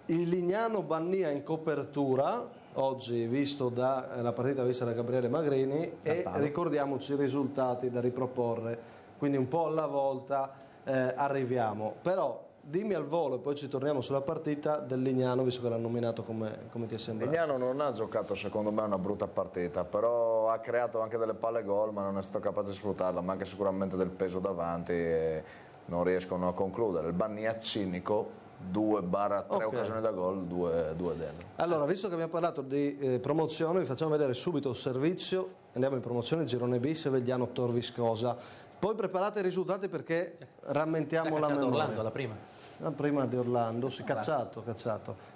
Il Lignano Bannia in copertura, oggi visto la partita vista da Gabriele Magrini, e ricordiamoci i risultati da riproporre, quindi un po' alla volta arriviamo. Però dimmi al volo e poi ci torniamo sulla partita del Lignano, visto che l'ha nominato come ti è sembrato. Lignano non ha giocato secondo me una brutta partita, però ha creato anche delle palle gol, ma non è stato capace di sfruttarla, ma anche sicuramente del peso davanti e non riescono a concludere. Il Bannia cinico, 2/3 occasioni da gol, 2 dentro. Allora, visto che abbiamo parlato di promozione, vi facciamo vedere subito il servizio. Andiamo in promozione Girone B, Sevegliano Torviscosa. Poi preparate i risultati perché rammentiamo la memoria. Orlando la prima di Orlando, sì, cacciato.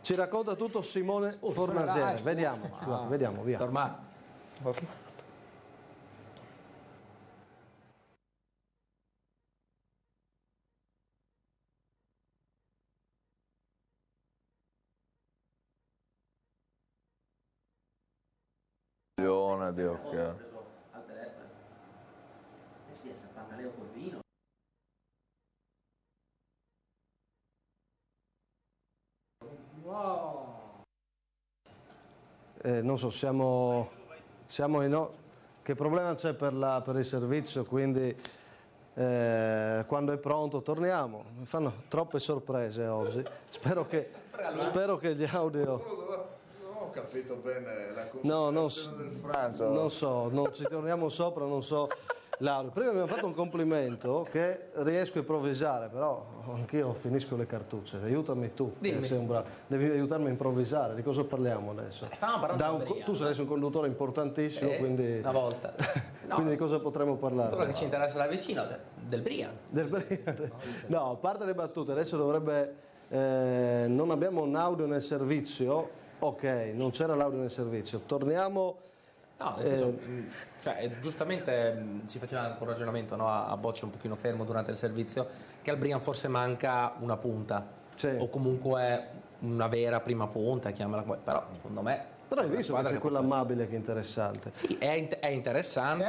Ci racconta tutto Simone Fornasiere. Vediamo, via. Di occhio. Non so, siamo che problema c'è per il servizio, quindi quando è pronto torniamo. Mi fanno troppe sorprese oggi, spero che gli audio... Non ho capito bene la considerazione del Francia. Non so, non ci torniamo sopra, non so l'audio. Prima mi hanno fatto un complimento che riesco a improvvisare, però anch'io finisco le cartucce. Aiutami tu, che sei un bravo. Devi aiutarmi a improvvisare. Di cosa parliamo adesso? Stavamo parlando tu saresti un conduttore importantissimo, quindi... Una volta. No, quindi di cosa potremmo parlare? quello che ci interessa da vicino, cioè, del Brian. No, a parte le battute, adesso dovrebbe... non abbiamo un audio nel servizio. Ok, non c'era l'audio nel servizio. Torniamo... No, nel senso, giustamente si faceva anche un ragionamento, no, a bocce un pochino fermo durante il servizio, che al Brian forse manca una punta, o comunque una vera prima punta, chiamala come, però secondo me... Però hai visto che c'è quello amabile che è interessante. Sì, è interessante.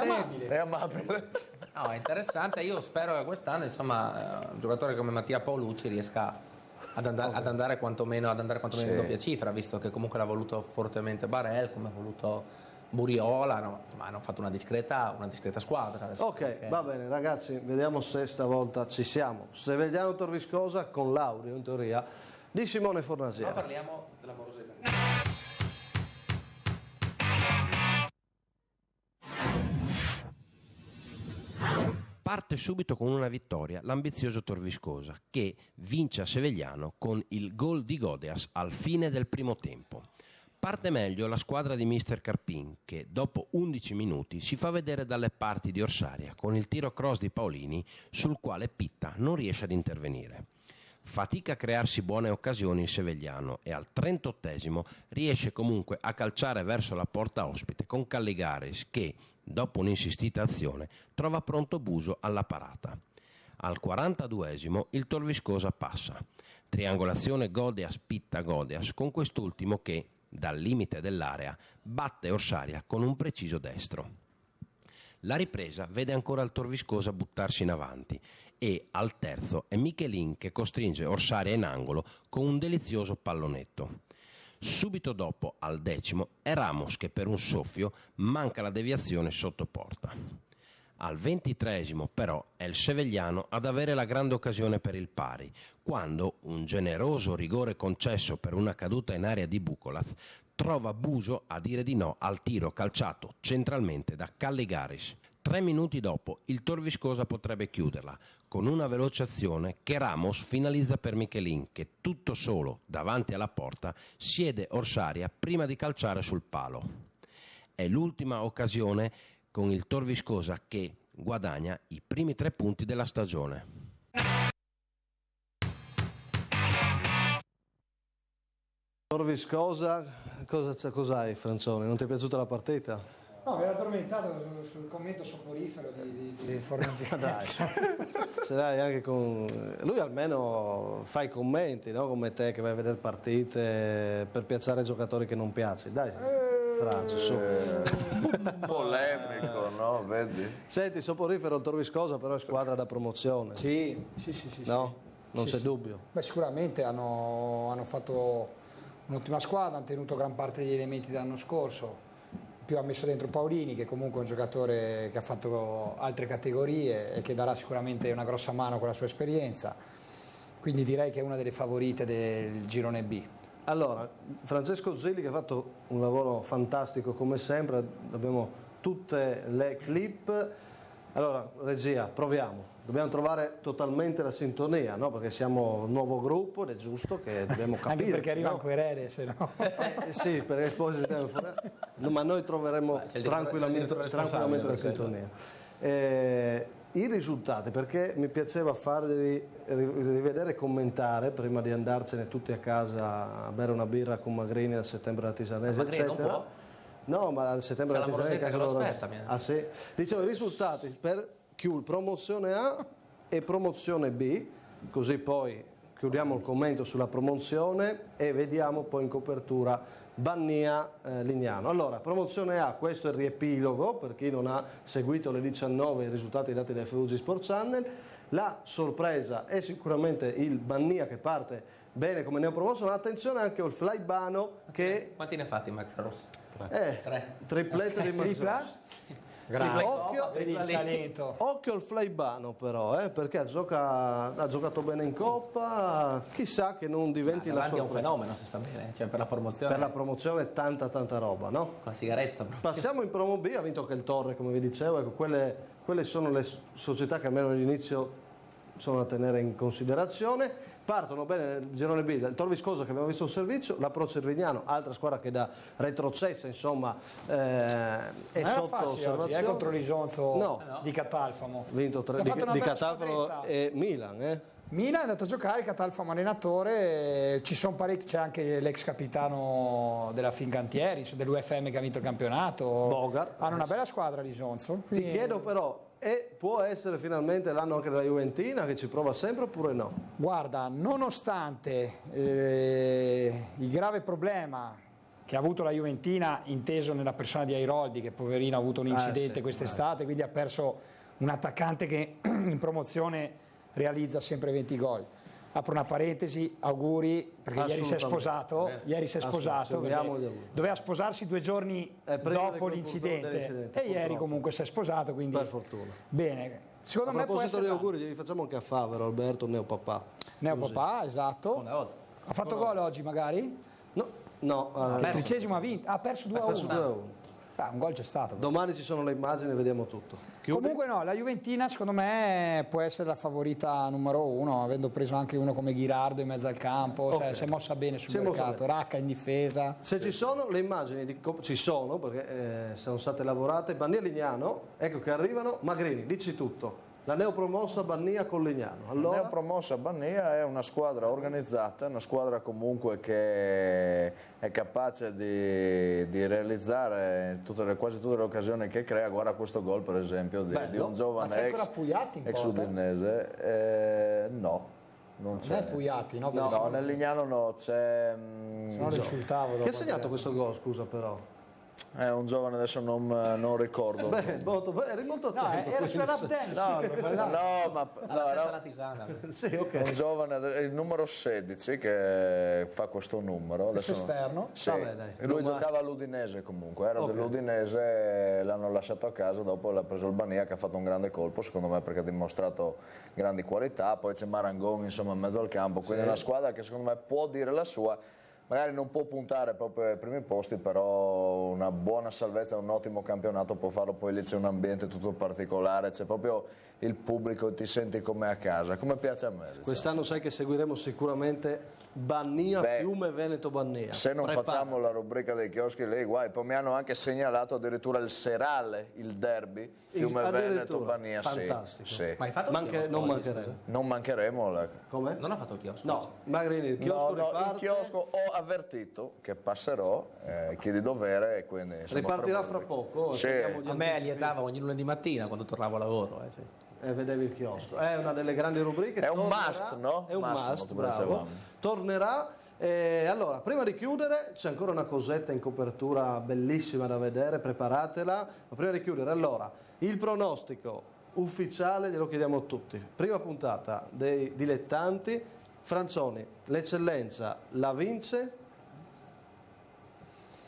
È amabile. No, è interessante. Io spero che quest'anno, insomma, un giocatore come Mattia Paolucci riesca ad andare quantomeno in doppia cifra, visto che comunque l'ha voluto fortemente Barel, come ha voluto Buriola, no? Insomma, hanno fatto una discreta squadra. Adesso, ok, va bene ragazzi, vediamo se stavolta ci siamo. Se vediamo Torviscosa con l'audio in teoria di Simone Fornasieri. No, parliamo della morosità. Parte subito con una vittoria l'ambizioso Torviscosa, che vince a Sevegliano con il gol di Godeas al fine del primo tempo. Parte meglio la squadra di mister Carpin, che dopo 11 minuti si fa vedere dalle parti di Orsaria con il tiro cross di Paolini, sul quale Pitta non riesce ad intervenire. Fatica a crearsi buone occasioni il Sevegliano e al 38esimo riesce comunque a calciare verso la porta ospite con Calligaris che, dopo un'insistita azione, trova pronto Buso alla parata. Al 42esimo il Torviscosa passa. Triangolazione Godeas-Pitta-Godeas con quest'ultimo che, dal limite dell'area, batte Orsaria con un preciso destro. La ripresa vede ancora il Torviscosa buttarsi in avanti e al terzo è Michelin che costringe Orsaria in angolo con un delizioso pallonetto. Subito dopo, al 10°, è Ramos che per un soffio manca la deviazione sotto porta. Al 23esimo però è il Sevegliano ad avere la grande occasione per il pari, quando un generoso rigore concesso per una caduta in area di Bucolaz trova Buso a dire di no al tiro calciato centralmente da Calligaris. 3 minuti dopo il Torviscosa potrebbe chiuderla, con una veloce azione che Ramos finalizza per Michelin che tutto solo davanti alla porta siede Orsaria prima di calciare sul palo. È l'ultima occasione con il Torviscosa che guadagna i primi 3 punti della stagione. Torviscosa, cos'hai Francione? Non ti è piaciuta la partita? No, mi ero addormentato sul commento soporifero di Fornasieri. Dai, ce l'hai anche con... Lui almeno fa i commenti, no? Come te che vai a vedere partite per piacere ai giocatori che non piaci. Dai, Francio, su. Polemico, no? Vedi? Senti, soporifero il Torviscosa, però è squadra da promozione. Sì. No? Non c'è dubbio. Beh, sicuramente hanno fatto un'ottima squadra, hanno tenuto gran parte degli elementi dell'anno scorso. Più ha messo dentro Paolini, che comunque è un giocatore che ha fatto altre categorie e che darà sicuramente una grossa mano con la sua esperienza, quindi direi che è una delle favorite del girone B. Allora, Francesco Zilli che ha fatto un lavoro fantastico come sempre, abbiamo tutte le clip. Allora, regia, proviamo. Dobbiamo trovare totalmente la sintonia, no? Perché siamo un nuovo gruppo ed è giusto che dobbiamo capire. Anche perché arriva un querele, se no. Sì, perché poi no, ma noi troveremo tranquillamente la sintonia. I risultati, perché mi piaceva farli rivedere e commentare prima di andarcene tutti a casa a bere una birra con Magrini a settembre da Tisanese, Magrini eccetera. non può? No, ma a settembre C'è la Morosetta che lo aspetta. Sì. Dicevo i risultati per promozione A e promozione B, così poi chiudiamo il commento sulla promozione e vediamo poi in copertura Bannia Lignano. Allora, promozione A, questo è il riepilogo per chi non ha seguito le 19 i risultati dati da FVG Sport Channel. La sorpresa è sicuramente il Bannia che parte bene come neopromosso, ma attenzione anche al Flaibano che... Quanti ne ha fatti Max Rossi? 3. Triplete di Max Rossi. Occhio al Flaibano però, perché ha giocato bene in Coppa, chissà che non diventi la sorpresa. È un fenomeno se sta bene, cioè per la promozione. Per la promozione tanta roba, no? Con la sigaretta proprio. Passiamo in Promo B, ha vinto anche il Torre come vi dicevo, ecco, quelle sono le società che almeno all'inizio sono da tenere in considerazione. Partono bene nel girone B, il Tor Viscosa che abbiamo visto il servizio, la Pro Cervignano, altra squadra che da retrocessa insomma è sotto osservazione. Contro l'Isonzo di Catalfamo. Vinto di Catalfamo e Milan. Milan è andato a giocare, Catalfamo allenatore, ci sono parecchi, c'è anche l'ex capitano della Fincantieri, dell'UFM che ha vinto il campionato. Bogar. Hanno una bella squadra l'Isonzo. Ti chiedo però, può essere finalmente l'anno anche della Juventina che ci prova sempre oppure no? Guarda, nonostante il grave problema che ha avuto la Juventina, inteso nella persona di Airoldi, che poverino ha avuto un incidente quest'estate, quindi ha perso un attaccante che in promozione realizza sempre 20 gol. Apro una parentesi, auguri, perché ieri si è sposato, doveva sposarsi 2 giorni dopo l'incidente e ieri comunque si è sposato, quindi per fortuna. Bene, secondo me può essere. A proposito di auguri, gli facciamo anche a Favero, Alberto, neopapà. Neopapà, esatto. Ha fatto gol oggi magari? No, il 13° ha vinto, ha perso 2-1. Un gol c'è stato. Domani ci sono le immagini e vediamo tutto. Comunque no, la Juventina secondo me può essere la favorita numero 1, avendo preso anche uno come Ghirardo in mezzo al campo, cioè si è mossa bene sul mercato, Racca in difesa. Se ci sono le immagini, ci sono perché sono state lavorate, Bannia Lignano, ecco che arrivano, Magrini, dici tutto. La neopromossa Bannia con Lignano. Allora... La neopromossa Bannia è una squadra organizzata, una squadra comunque che è capace di realizzare quasi tutte le occasioni che crea. Guarda questo gol per esempio di un giovane ex udinese. No. Non c'è. Non è Pugliatti, no? No, nel Lignano no, c'è... Se no risultavo. Chi ha segnato questo gol, scusa però? È un giovane, adesso non ricordo. Eri molto attento. Era sulla lap dance. Era un giovane, il numero 16 che fa questo numero. Adesso esterno? Sì. Lui giocava all'Udinese comunque, era dell'Udinese, l'hanno lasciato a casa, dopo l'ha preso il Bannia che ha fatto un grande colpo secondo me perché ha dimostrato grandi qualità, poi c'è Marangon insomma in mezzo al campo, quindi è una squadra che secondo me può dire la sua. Magari non può puntare proprio ai primi posti, però una buona salvezza, un ottimo campionato può farlo, poi lì c'è un ambiente tutto particolare, c'è proprio il pubblico, ti senti come a casa, come piace a me. Quest'anno sai che seguiremo sicuramente Bannia, Fiume, Veneto, Bannia. Se non facciamo la rubrica dei chioschi lì, guai, poi mi hanno anche segnalato addirittura il serale, il derby, Fiume, Veneto, Bannia, fantastico. Sì. Ma hai fatto il chiosco? Non mancheremo. Non mancheremo. Come? Non ha fatto il chiosco? No, Magrini, il chiosco riparte. Il chiosco ho avvertito che passerò, chi di dovere, e quindi insomma, ripartirà fra poco. Sì. A me allietava ogni lunedì mattina quando tornavo a lavoro. E vedevi il chiosco. È una delle grandi rubriche. È un must, no? È un must, bravo. Tornerà. Allora, prima di chiudere, c'è ancora una cosetta in copertura bellissima da vedere, preparatela. Ma prima di chiudere, allora, il pronostico ufficiale glielo chiediamo a tutti. Prima puntata dei dilettanti. Franzoni, l'eccellenza la vince?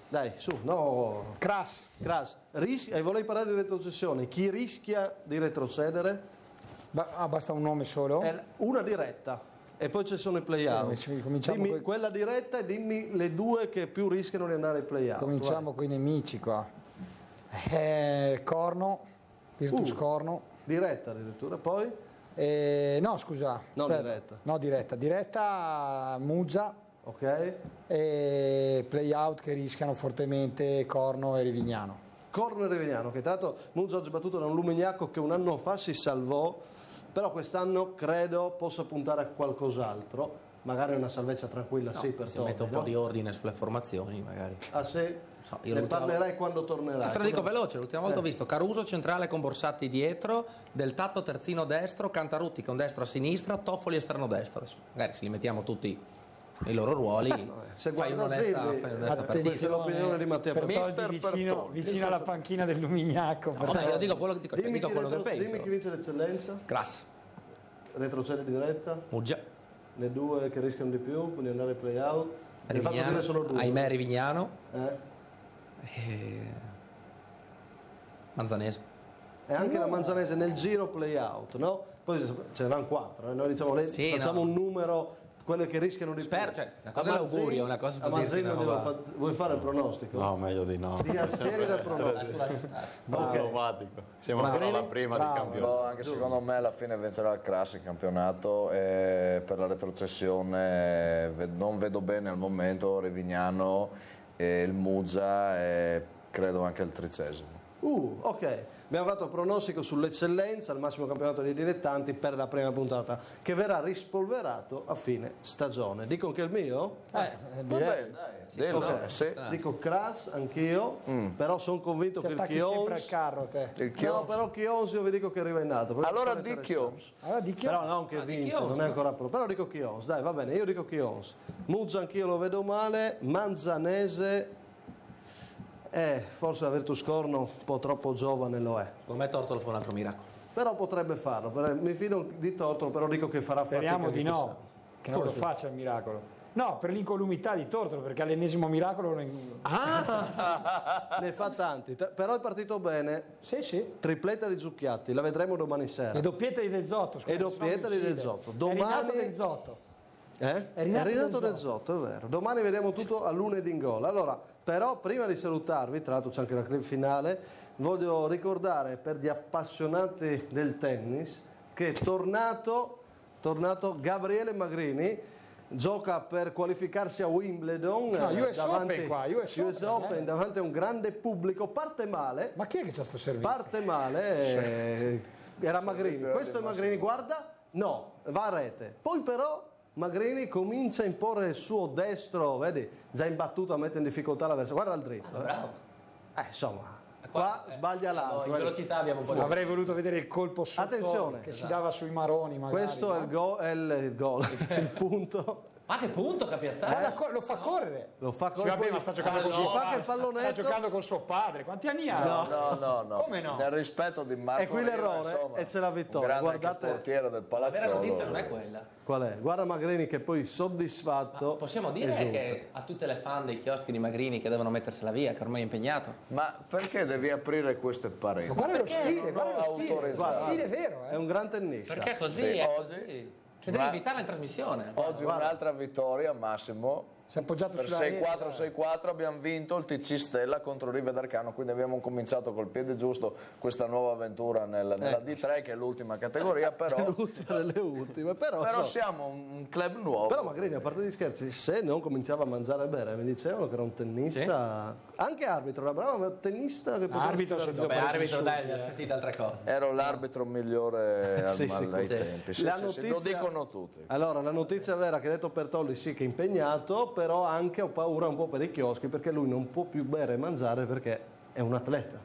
Dai, su, no. Crass. Volevi parlare di retrocessione. Chi rischia di retrocedere? Basta un nome solo? Una diretta. E poi ci sono i play-out. Dimmi quella diretta e dimmi le due che più rischiano di andare ai play-out. Cominciamo con i nemici qua. Corno, Virtus Corno. Diretta addirittura, poi? No, scusa. Diretta. No, diretta. Muggia. Ok. E play-out che rischiano fortemente Corno e Rivignano. Corno e Rivignano, che tanto Muggia oggi battuto da un Lumignacco che un anno fa si salvò, però quest'anno credo possa puntare a qualcos'altro, magari una salvezza tranquilla, sì, per si mette un po' di ordine sulle formazioni magari. Ah sì? Ne parlerai quando tornerai. Te lo dico veloce, l'ultima volta ho visto Caruso centrale con Borsatti dietro, Del Tatto terzino destro, Cantarutti con destro a sinistra, Toffoli esterno destro. Adesso magari se li mettiamo tutti nei loro ruoli, se fai un'onesta partita. Questa è l'opinione di Mattia Bertoldi. Vicino alla panchina del Lumignaco. No, io dico quello che Dimmi penso. Dimmi chi vince l'eccellenza. Grass. Retrocede di diretta. Muggia. Le due che rischiano di più, quindi andare play out. Ne faccio dire solo due. Ahimè Rivignano. Manzanese. E anche la Manzanese nel giro play out, no? Poi ce ne vanno 4, noi diciamo facciamo un numero, quelle che rischiano di più. Cioè, una cosa è l'augurio, una cosa è tu dirti una roba. Vuoi fare il pronostico? No, meglio di no. Ti astieni dal pronostico. Automatico. Siamo ancora alla prima di campionato. Anche secondo me alla fine vincerà il Cras il campionato, e per la retrocessione non vedo bene al momento Rivignano e il Muggia e credo anche il 13°. Ok. Abbiamo fatto il pronostico sull'eccellenza, il massimo campionato dei dilettanti per la prima puntata, che verrà rispolverato a fine stagione. Dico anche il mio? Direi. Dico Cras, anch'io, però sono convinto che il Chions... sempre al carro, te. No, però Chions io vi dico che arriva in alto. Allora di Chions. Però non che vince, non è ancora pro. Però dico Chions, dai, va bene, io dico Chions. Muggia anch'io lo vedo male, Manzanese... forse la Virtus Corno un po' troppo giovane lo è. Secondo me Tortolo fa un altro miracolo. Però potrebbe farlo, mi fido di Tortolo, però dico che farà Speriamo fatica di no, che non lo faccia il miracolo. No, per l'incolumità di Tortolo, perché all'ennesimo miracolo ne fa tanti, però è partito bene. Sì. Tripletta di Zucchiatti, la vedremo domani sera. E doppietta di Del Zotto. E doppietta di Del Zotto. Domani... È Rinato Del Zotto. È Rinato Del Zotto, è vero. Domani vediamo tutto a lunedì in gol. Allora, però prima di salutarvi, tra l'altro c'è anche la clip finale, voglio ricordare per gli appassionati del tennis che è tornato Gabriele Magrini, gioca per qualificarsi a Wimbledon, US Open davanti a un grande pubblico, parte male. Ma chi è che c'ha sto servizio? Parte male, era Magrini, questo è Magrini, guarda, no, va a rete, poi però Magrini comincia a imporre il suo destro, vedi, già imbattuto a mettere in difficoltà l'avversario, guarda il dritto. Bravo. Insomma, qua sbaglia l'altro. In velocità abbiamo un po' di... Avrei voluto vedere il colpo sotto. Attenzione, che si dava sui maroni magari. Questo è il gol, il punto. Ma che punto che ha piazzato? Lo fa correre. Lo fa correre. Sì, vabbè, ma sta giocando col suo padre. Sta giocando col suo padre. Quanti anni ha? No. Come no? Nel rispetto di Marco. È qui l'errore e c'è la vittoria. Guardate il portiere del Palazzolo. La vera notizia non è quella. Qual è? Guarda Magrini che poi soddisfatto. Ma possiamo dire che a tutte le fan dei chioschi di Magrini che devono mettersela via, che ormai è impegnato. Ma perché devi aprire queste pareti? Ma guarda lo stile, Guarda, stile vero. È un gran tennista. Perché così? Sì, oggi. Cioè devi evitare in trasmissione. Oggi un'altra vittoria, Massimo. Si è appoggiato per sulla 6-4 abbiamo vinto il TC Stella contro Rive d'Arcano, quindi abbiamo cominciato col piede giusto questa nuova avventura nella D3 che è l'ultima categoria, però l'ultima delle ultime, però siamo un club nuovo. Però Magrini, a parte gli scherzi, se non cominciava a mangiare e bere, mi dicevano che era un tennista, anche arbitro, era bravo, ma tennista che poteva arbitro dai, ha sentito altre cose. Ero l'arbitro migliore ai tempi. Lo dicono tutti. Allora, la notizia vera che ha detto Bertoldi sì che è impegnato, però anche ho paura un po' per i chioschi perché lui non può più bere e mangiare perché è un atleta,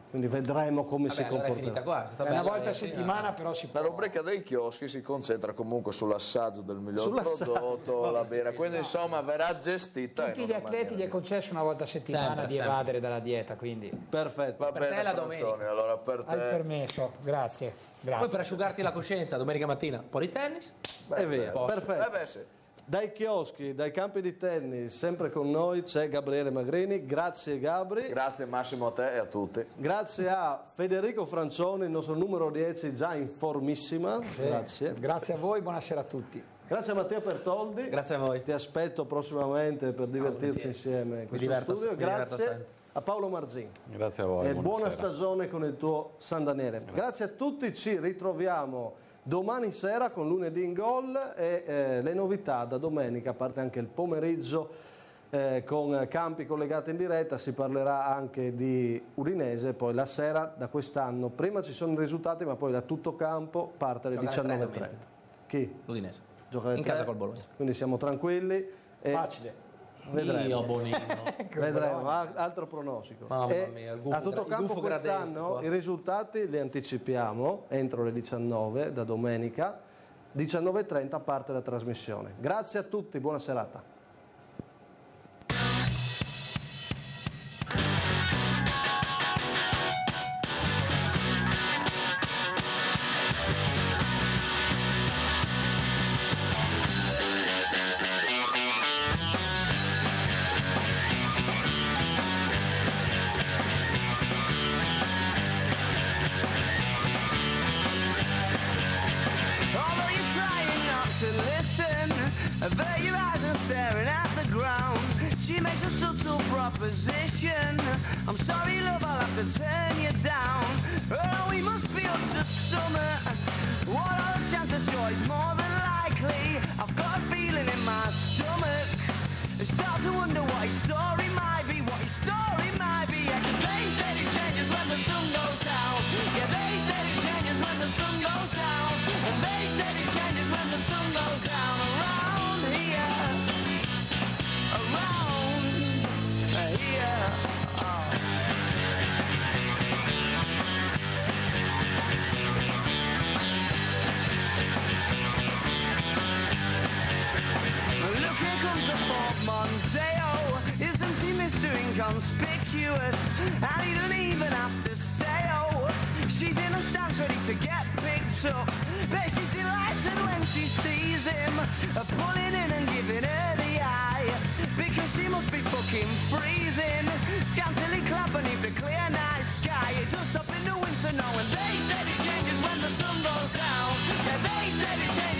quindi vedremo come si comporterà. È una volta a settimana, però si può. La rubrica dei chioschi si concentra comunque sull'assaggio del miglior prodotto, la birra, quindi insomma verrà gestita. Tutti gli atleti gli è concesso una volta a settimana di evadere dalla dieta, quindi perfetto. Va bene, te la domenica. Allora per te hai permesso, grazie. Poi per asciugarti la coscienza domenica mattina un po' di tennis e via, perfetto. Sì. Dai chioschi, dai campi di tennis, sempre con noi c'è Gabriele Magrini. Grazie Gabri. Grazie Massimo a te e a tutti. Grazie a Federico Francioni, il nostro numero 10, già in formissima. Sì. Grazie. Grazie a voi, buonasera a tutti. Grazie a Mattia Bertoldi. Grazie a voi. Ti aspetto prossimamente per divertirci insieme in questo studio. Grazie a Paolo Marzin. Grazie a voi. E buona stagione con il tuo San Daniele. Grazie a tutti, ci ritroviamo domani sera con Lunedì in Gol e le novità da domenica, a parte anche il pomeriggio con campi collegati in diretta, si parlerà anche di Udinese, poi la sera da quest'anno, prima ci sono i risultati ma poi da tutto campo parte alle 19:30. Chi? L'Udinese. Gioca alle in 3, casa col Bologna. quindi siamo tranquilli. Facile. Vedremo. Io Bonino. Vedremo, altro pronostico. Mamma mia, il gufo a tutto il campo gufo quest'anno gradesco qua. i risultati li anticipiamo entro le 19 da domenica, 19:30 parte la trasmissione. Grazie a tutti, buona serata. Although you're trying not to listen, but your eyes are staring at the ground. She makes a subtle proposition. I'm sorry, love, I'll have to turn you down. Oh, we must be up to summer. What are the chances? Sure, it's more than likely. I've got a feeling in my stomach. I start to wonder what his story might be, what his story might be. Yeah, 'cause they said it changes when the sun goes down. Yeah, they said it changes when the sun goes down. And they said it changes when the sun goes down. Around here, around here. Oh. Look, here comes the Ford Mondeo. Isn't he Mr. Inconspicuous? And he don't even have to say, oh. She's in the stands ready to get picked up. Bet she's delighted when she sees him pulling in and giving her the eye. Because she must be fucking freezing, scantily clad beneath the clear night sky. It does stop in the winter now, and they said it changes when the sun goes down. Yeah, they said it changes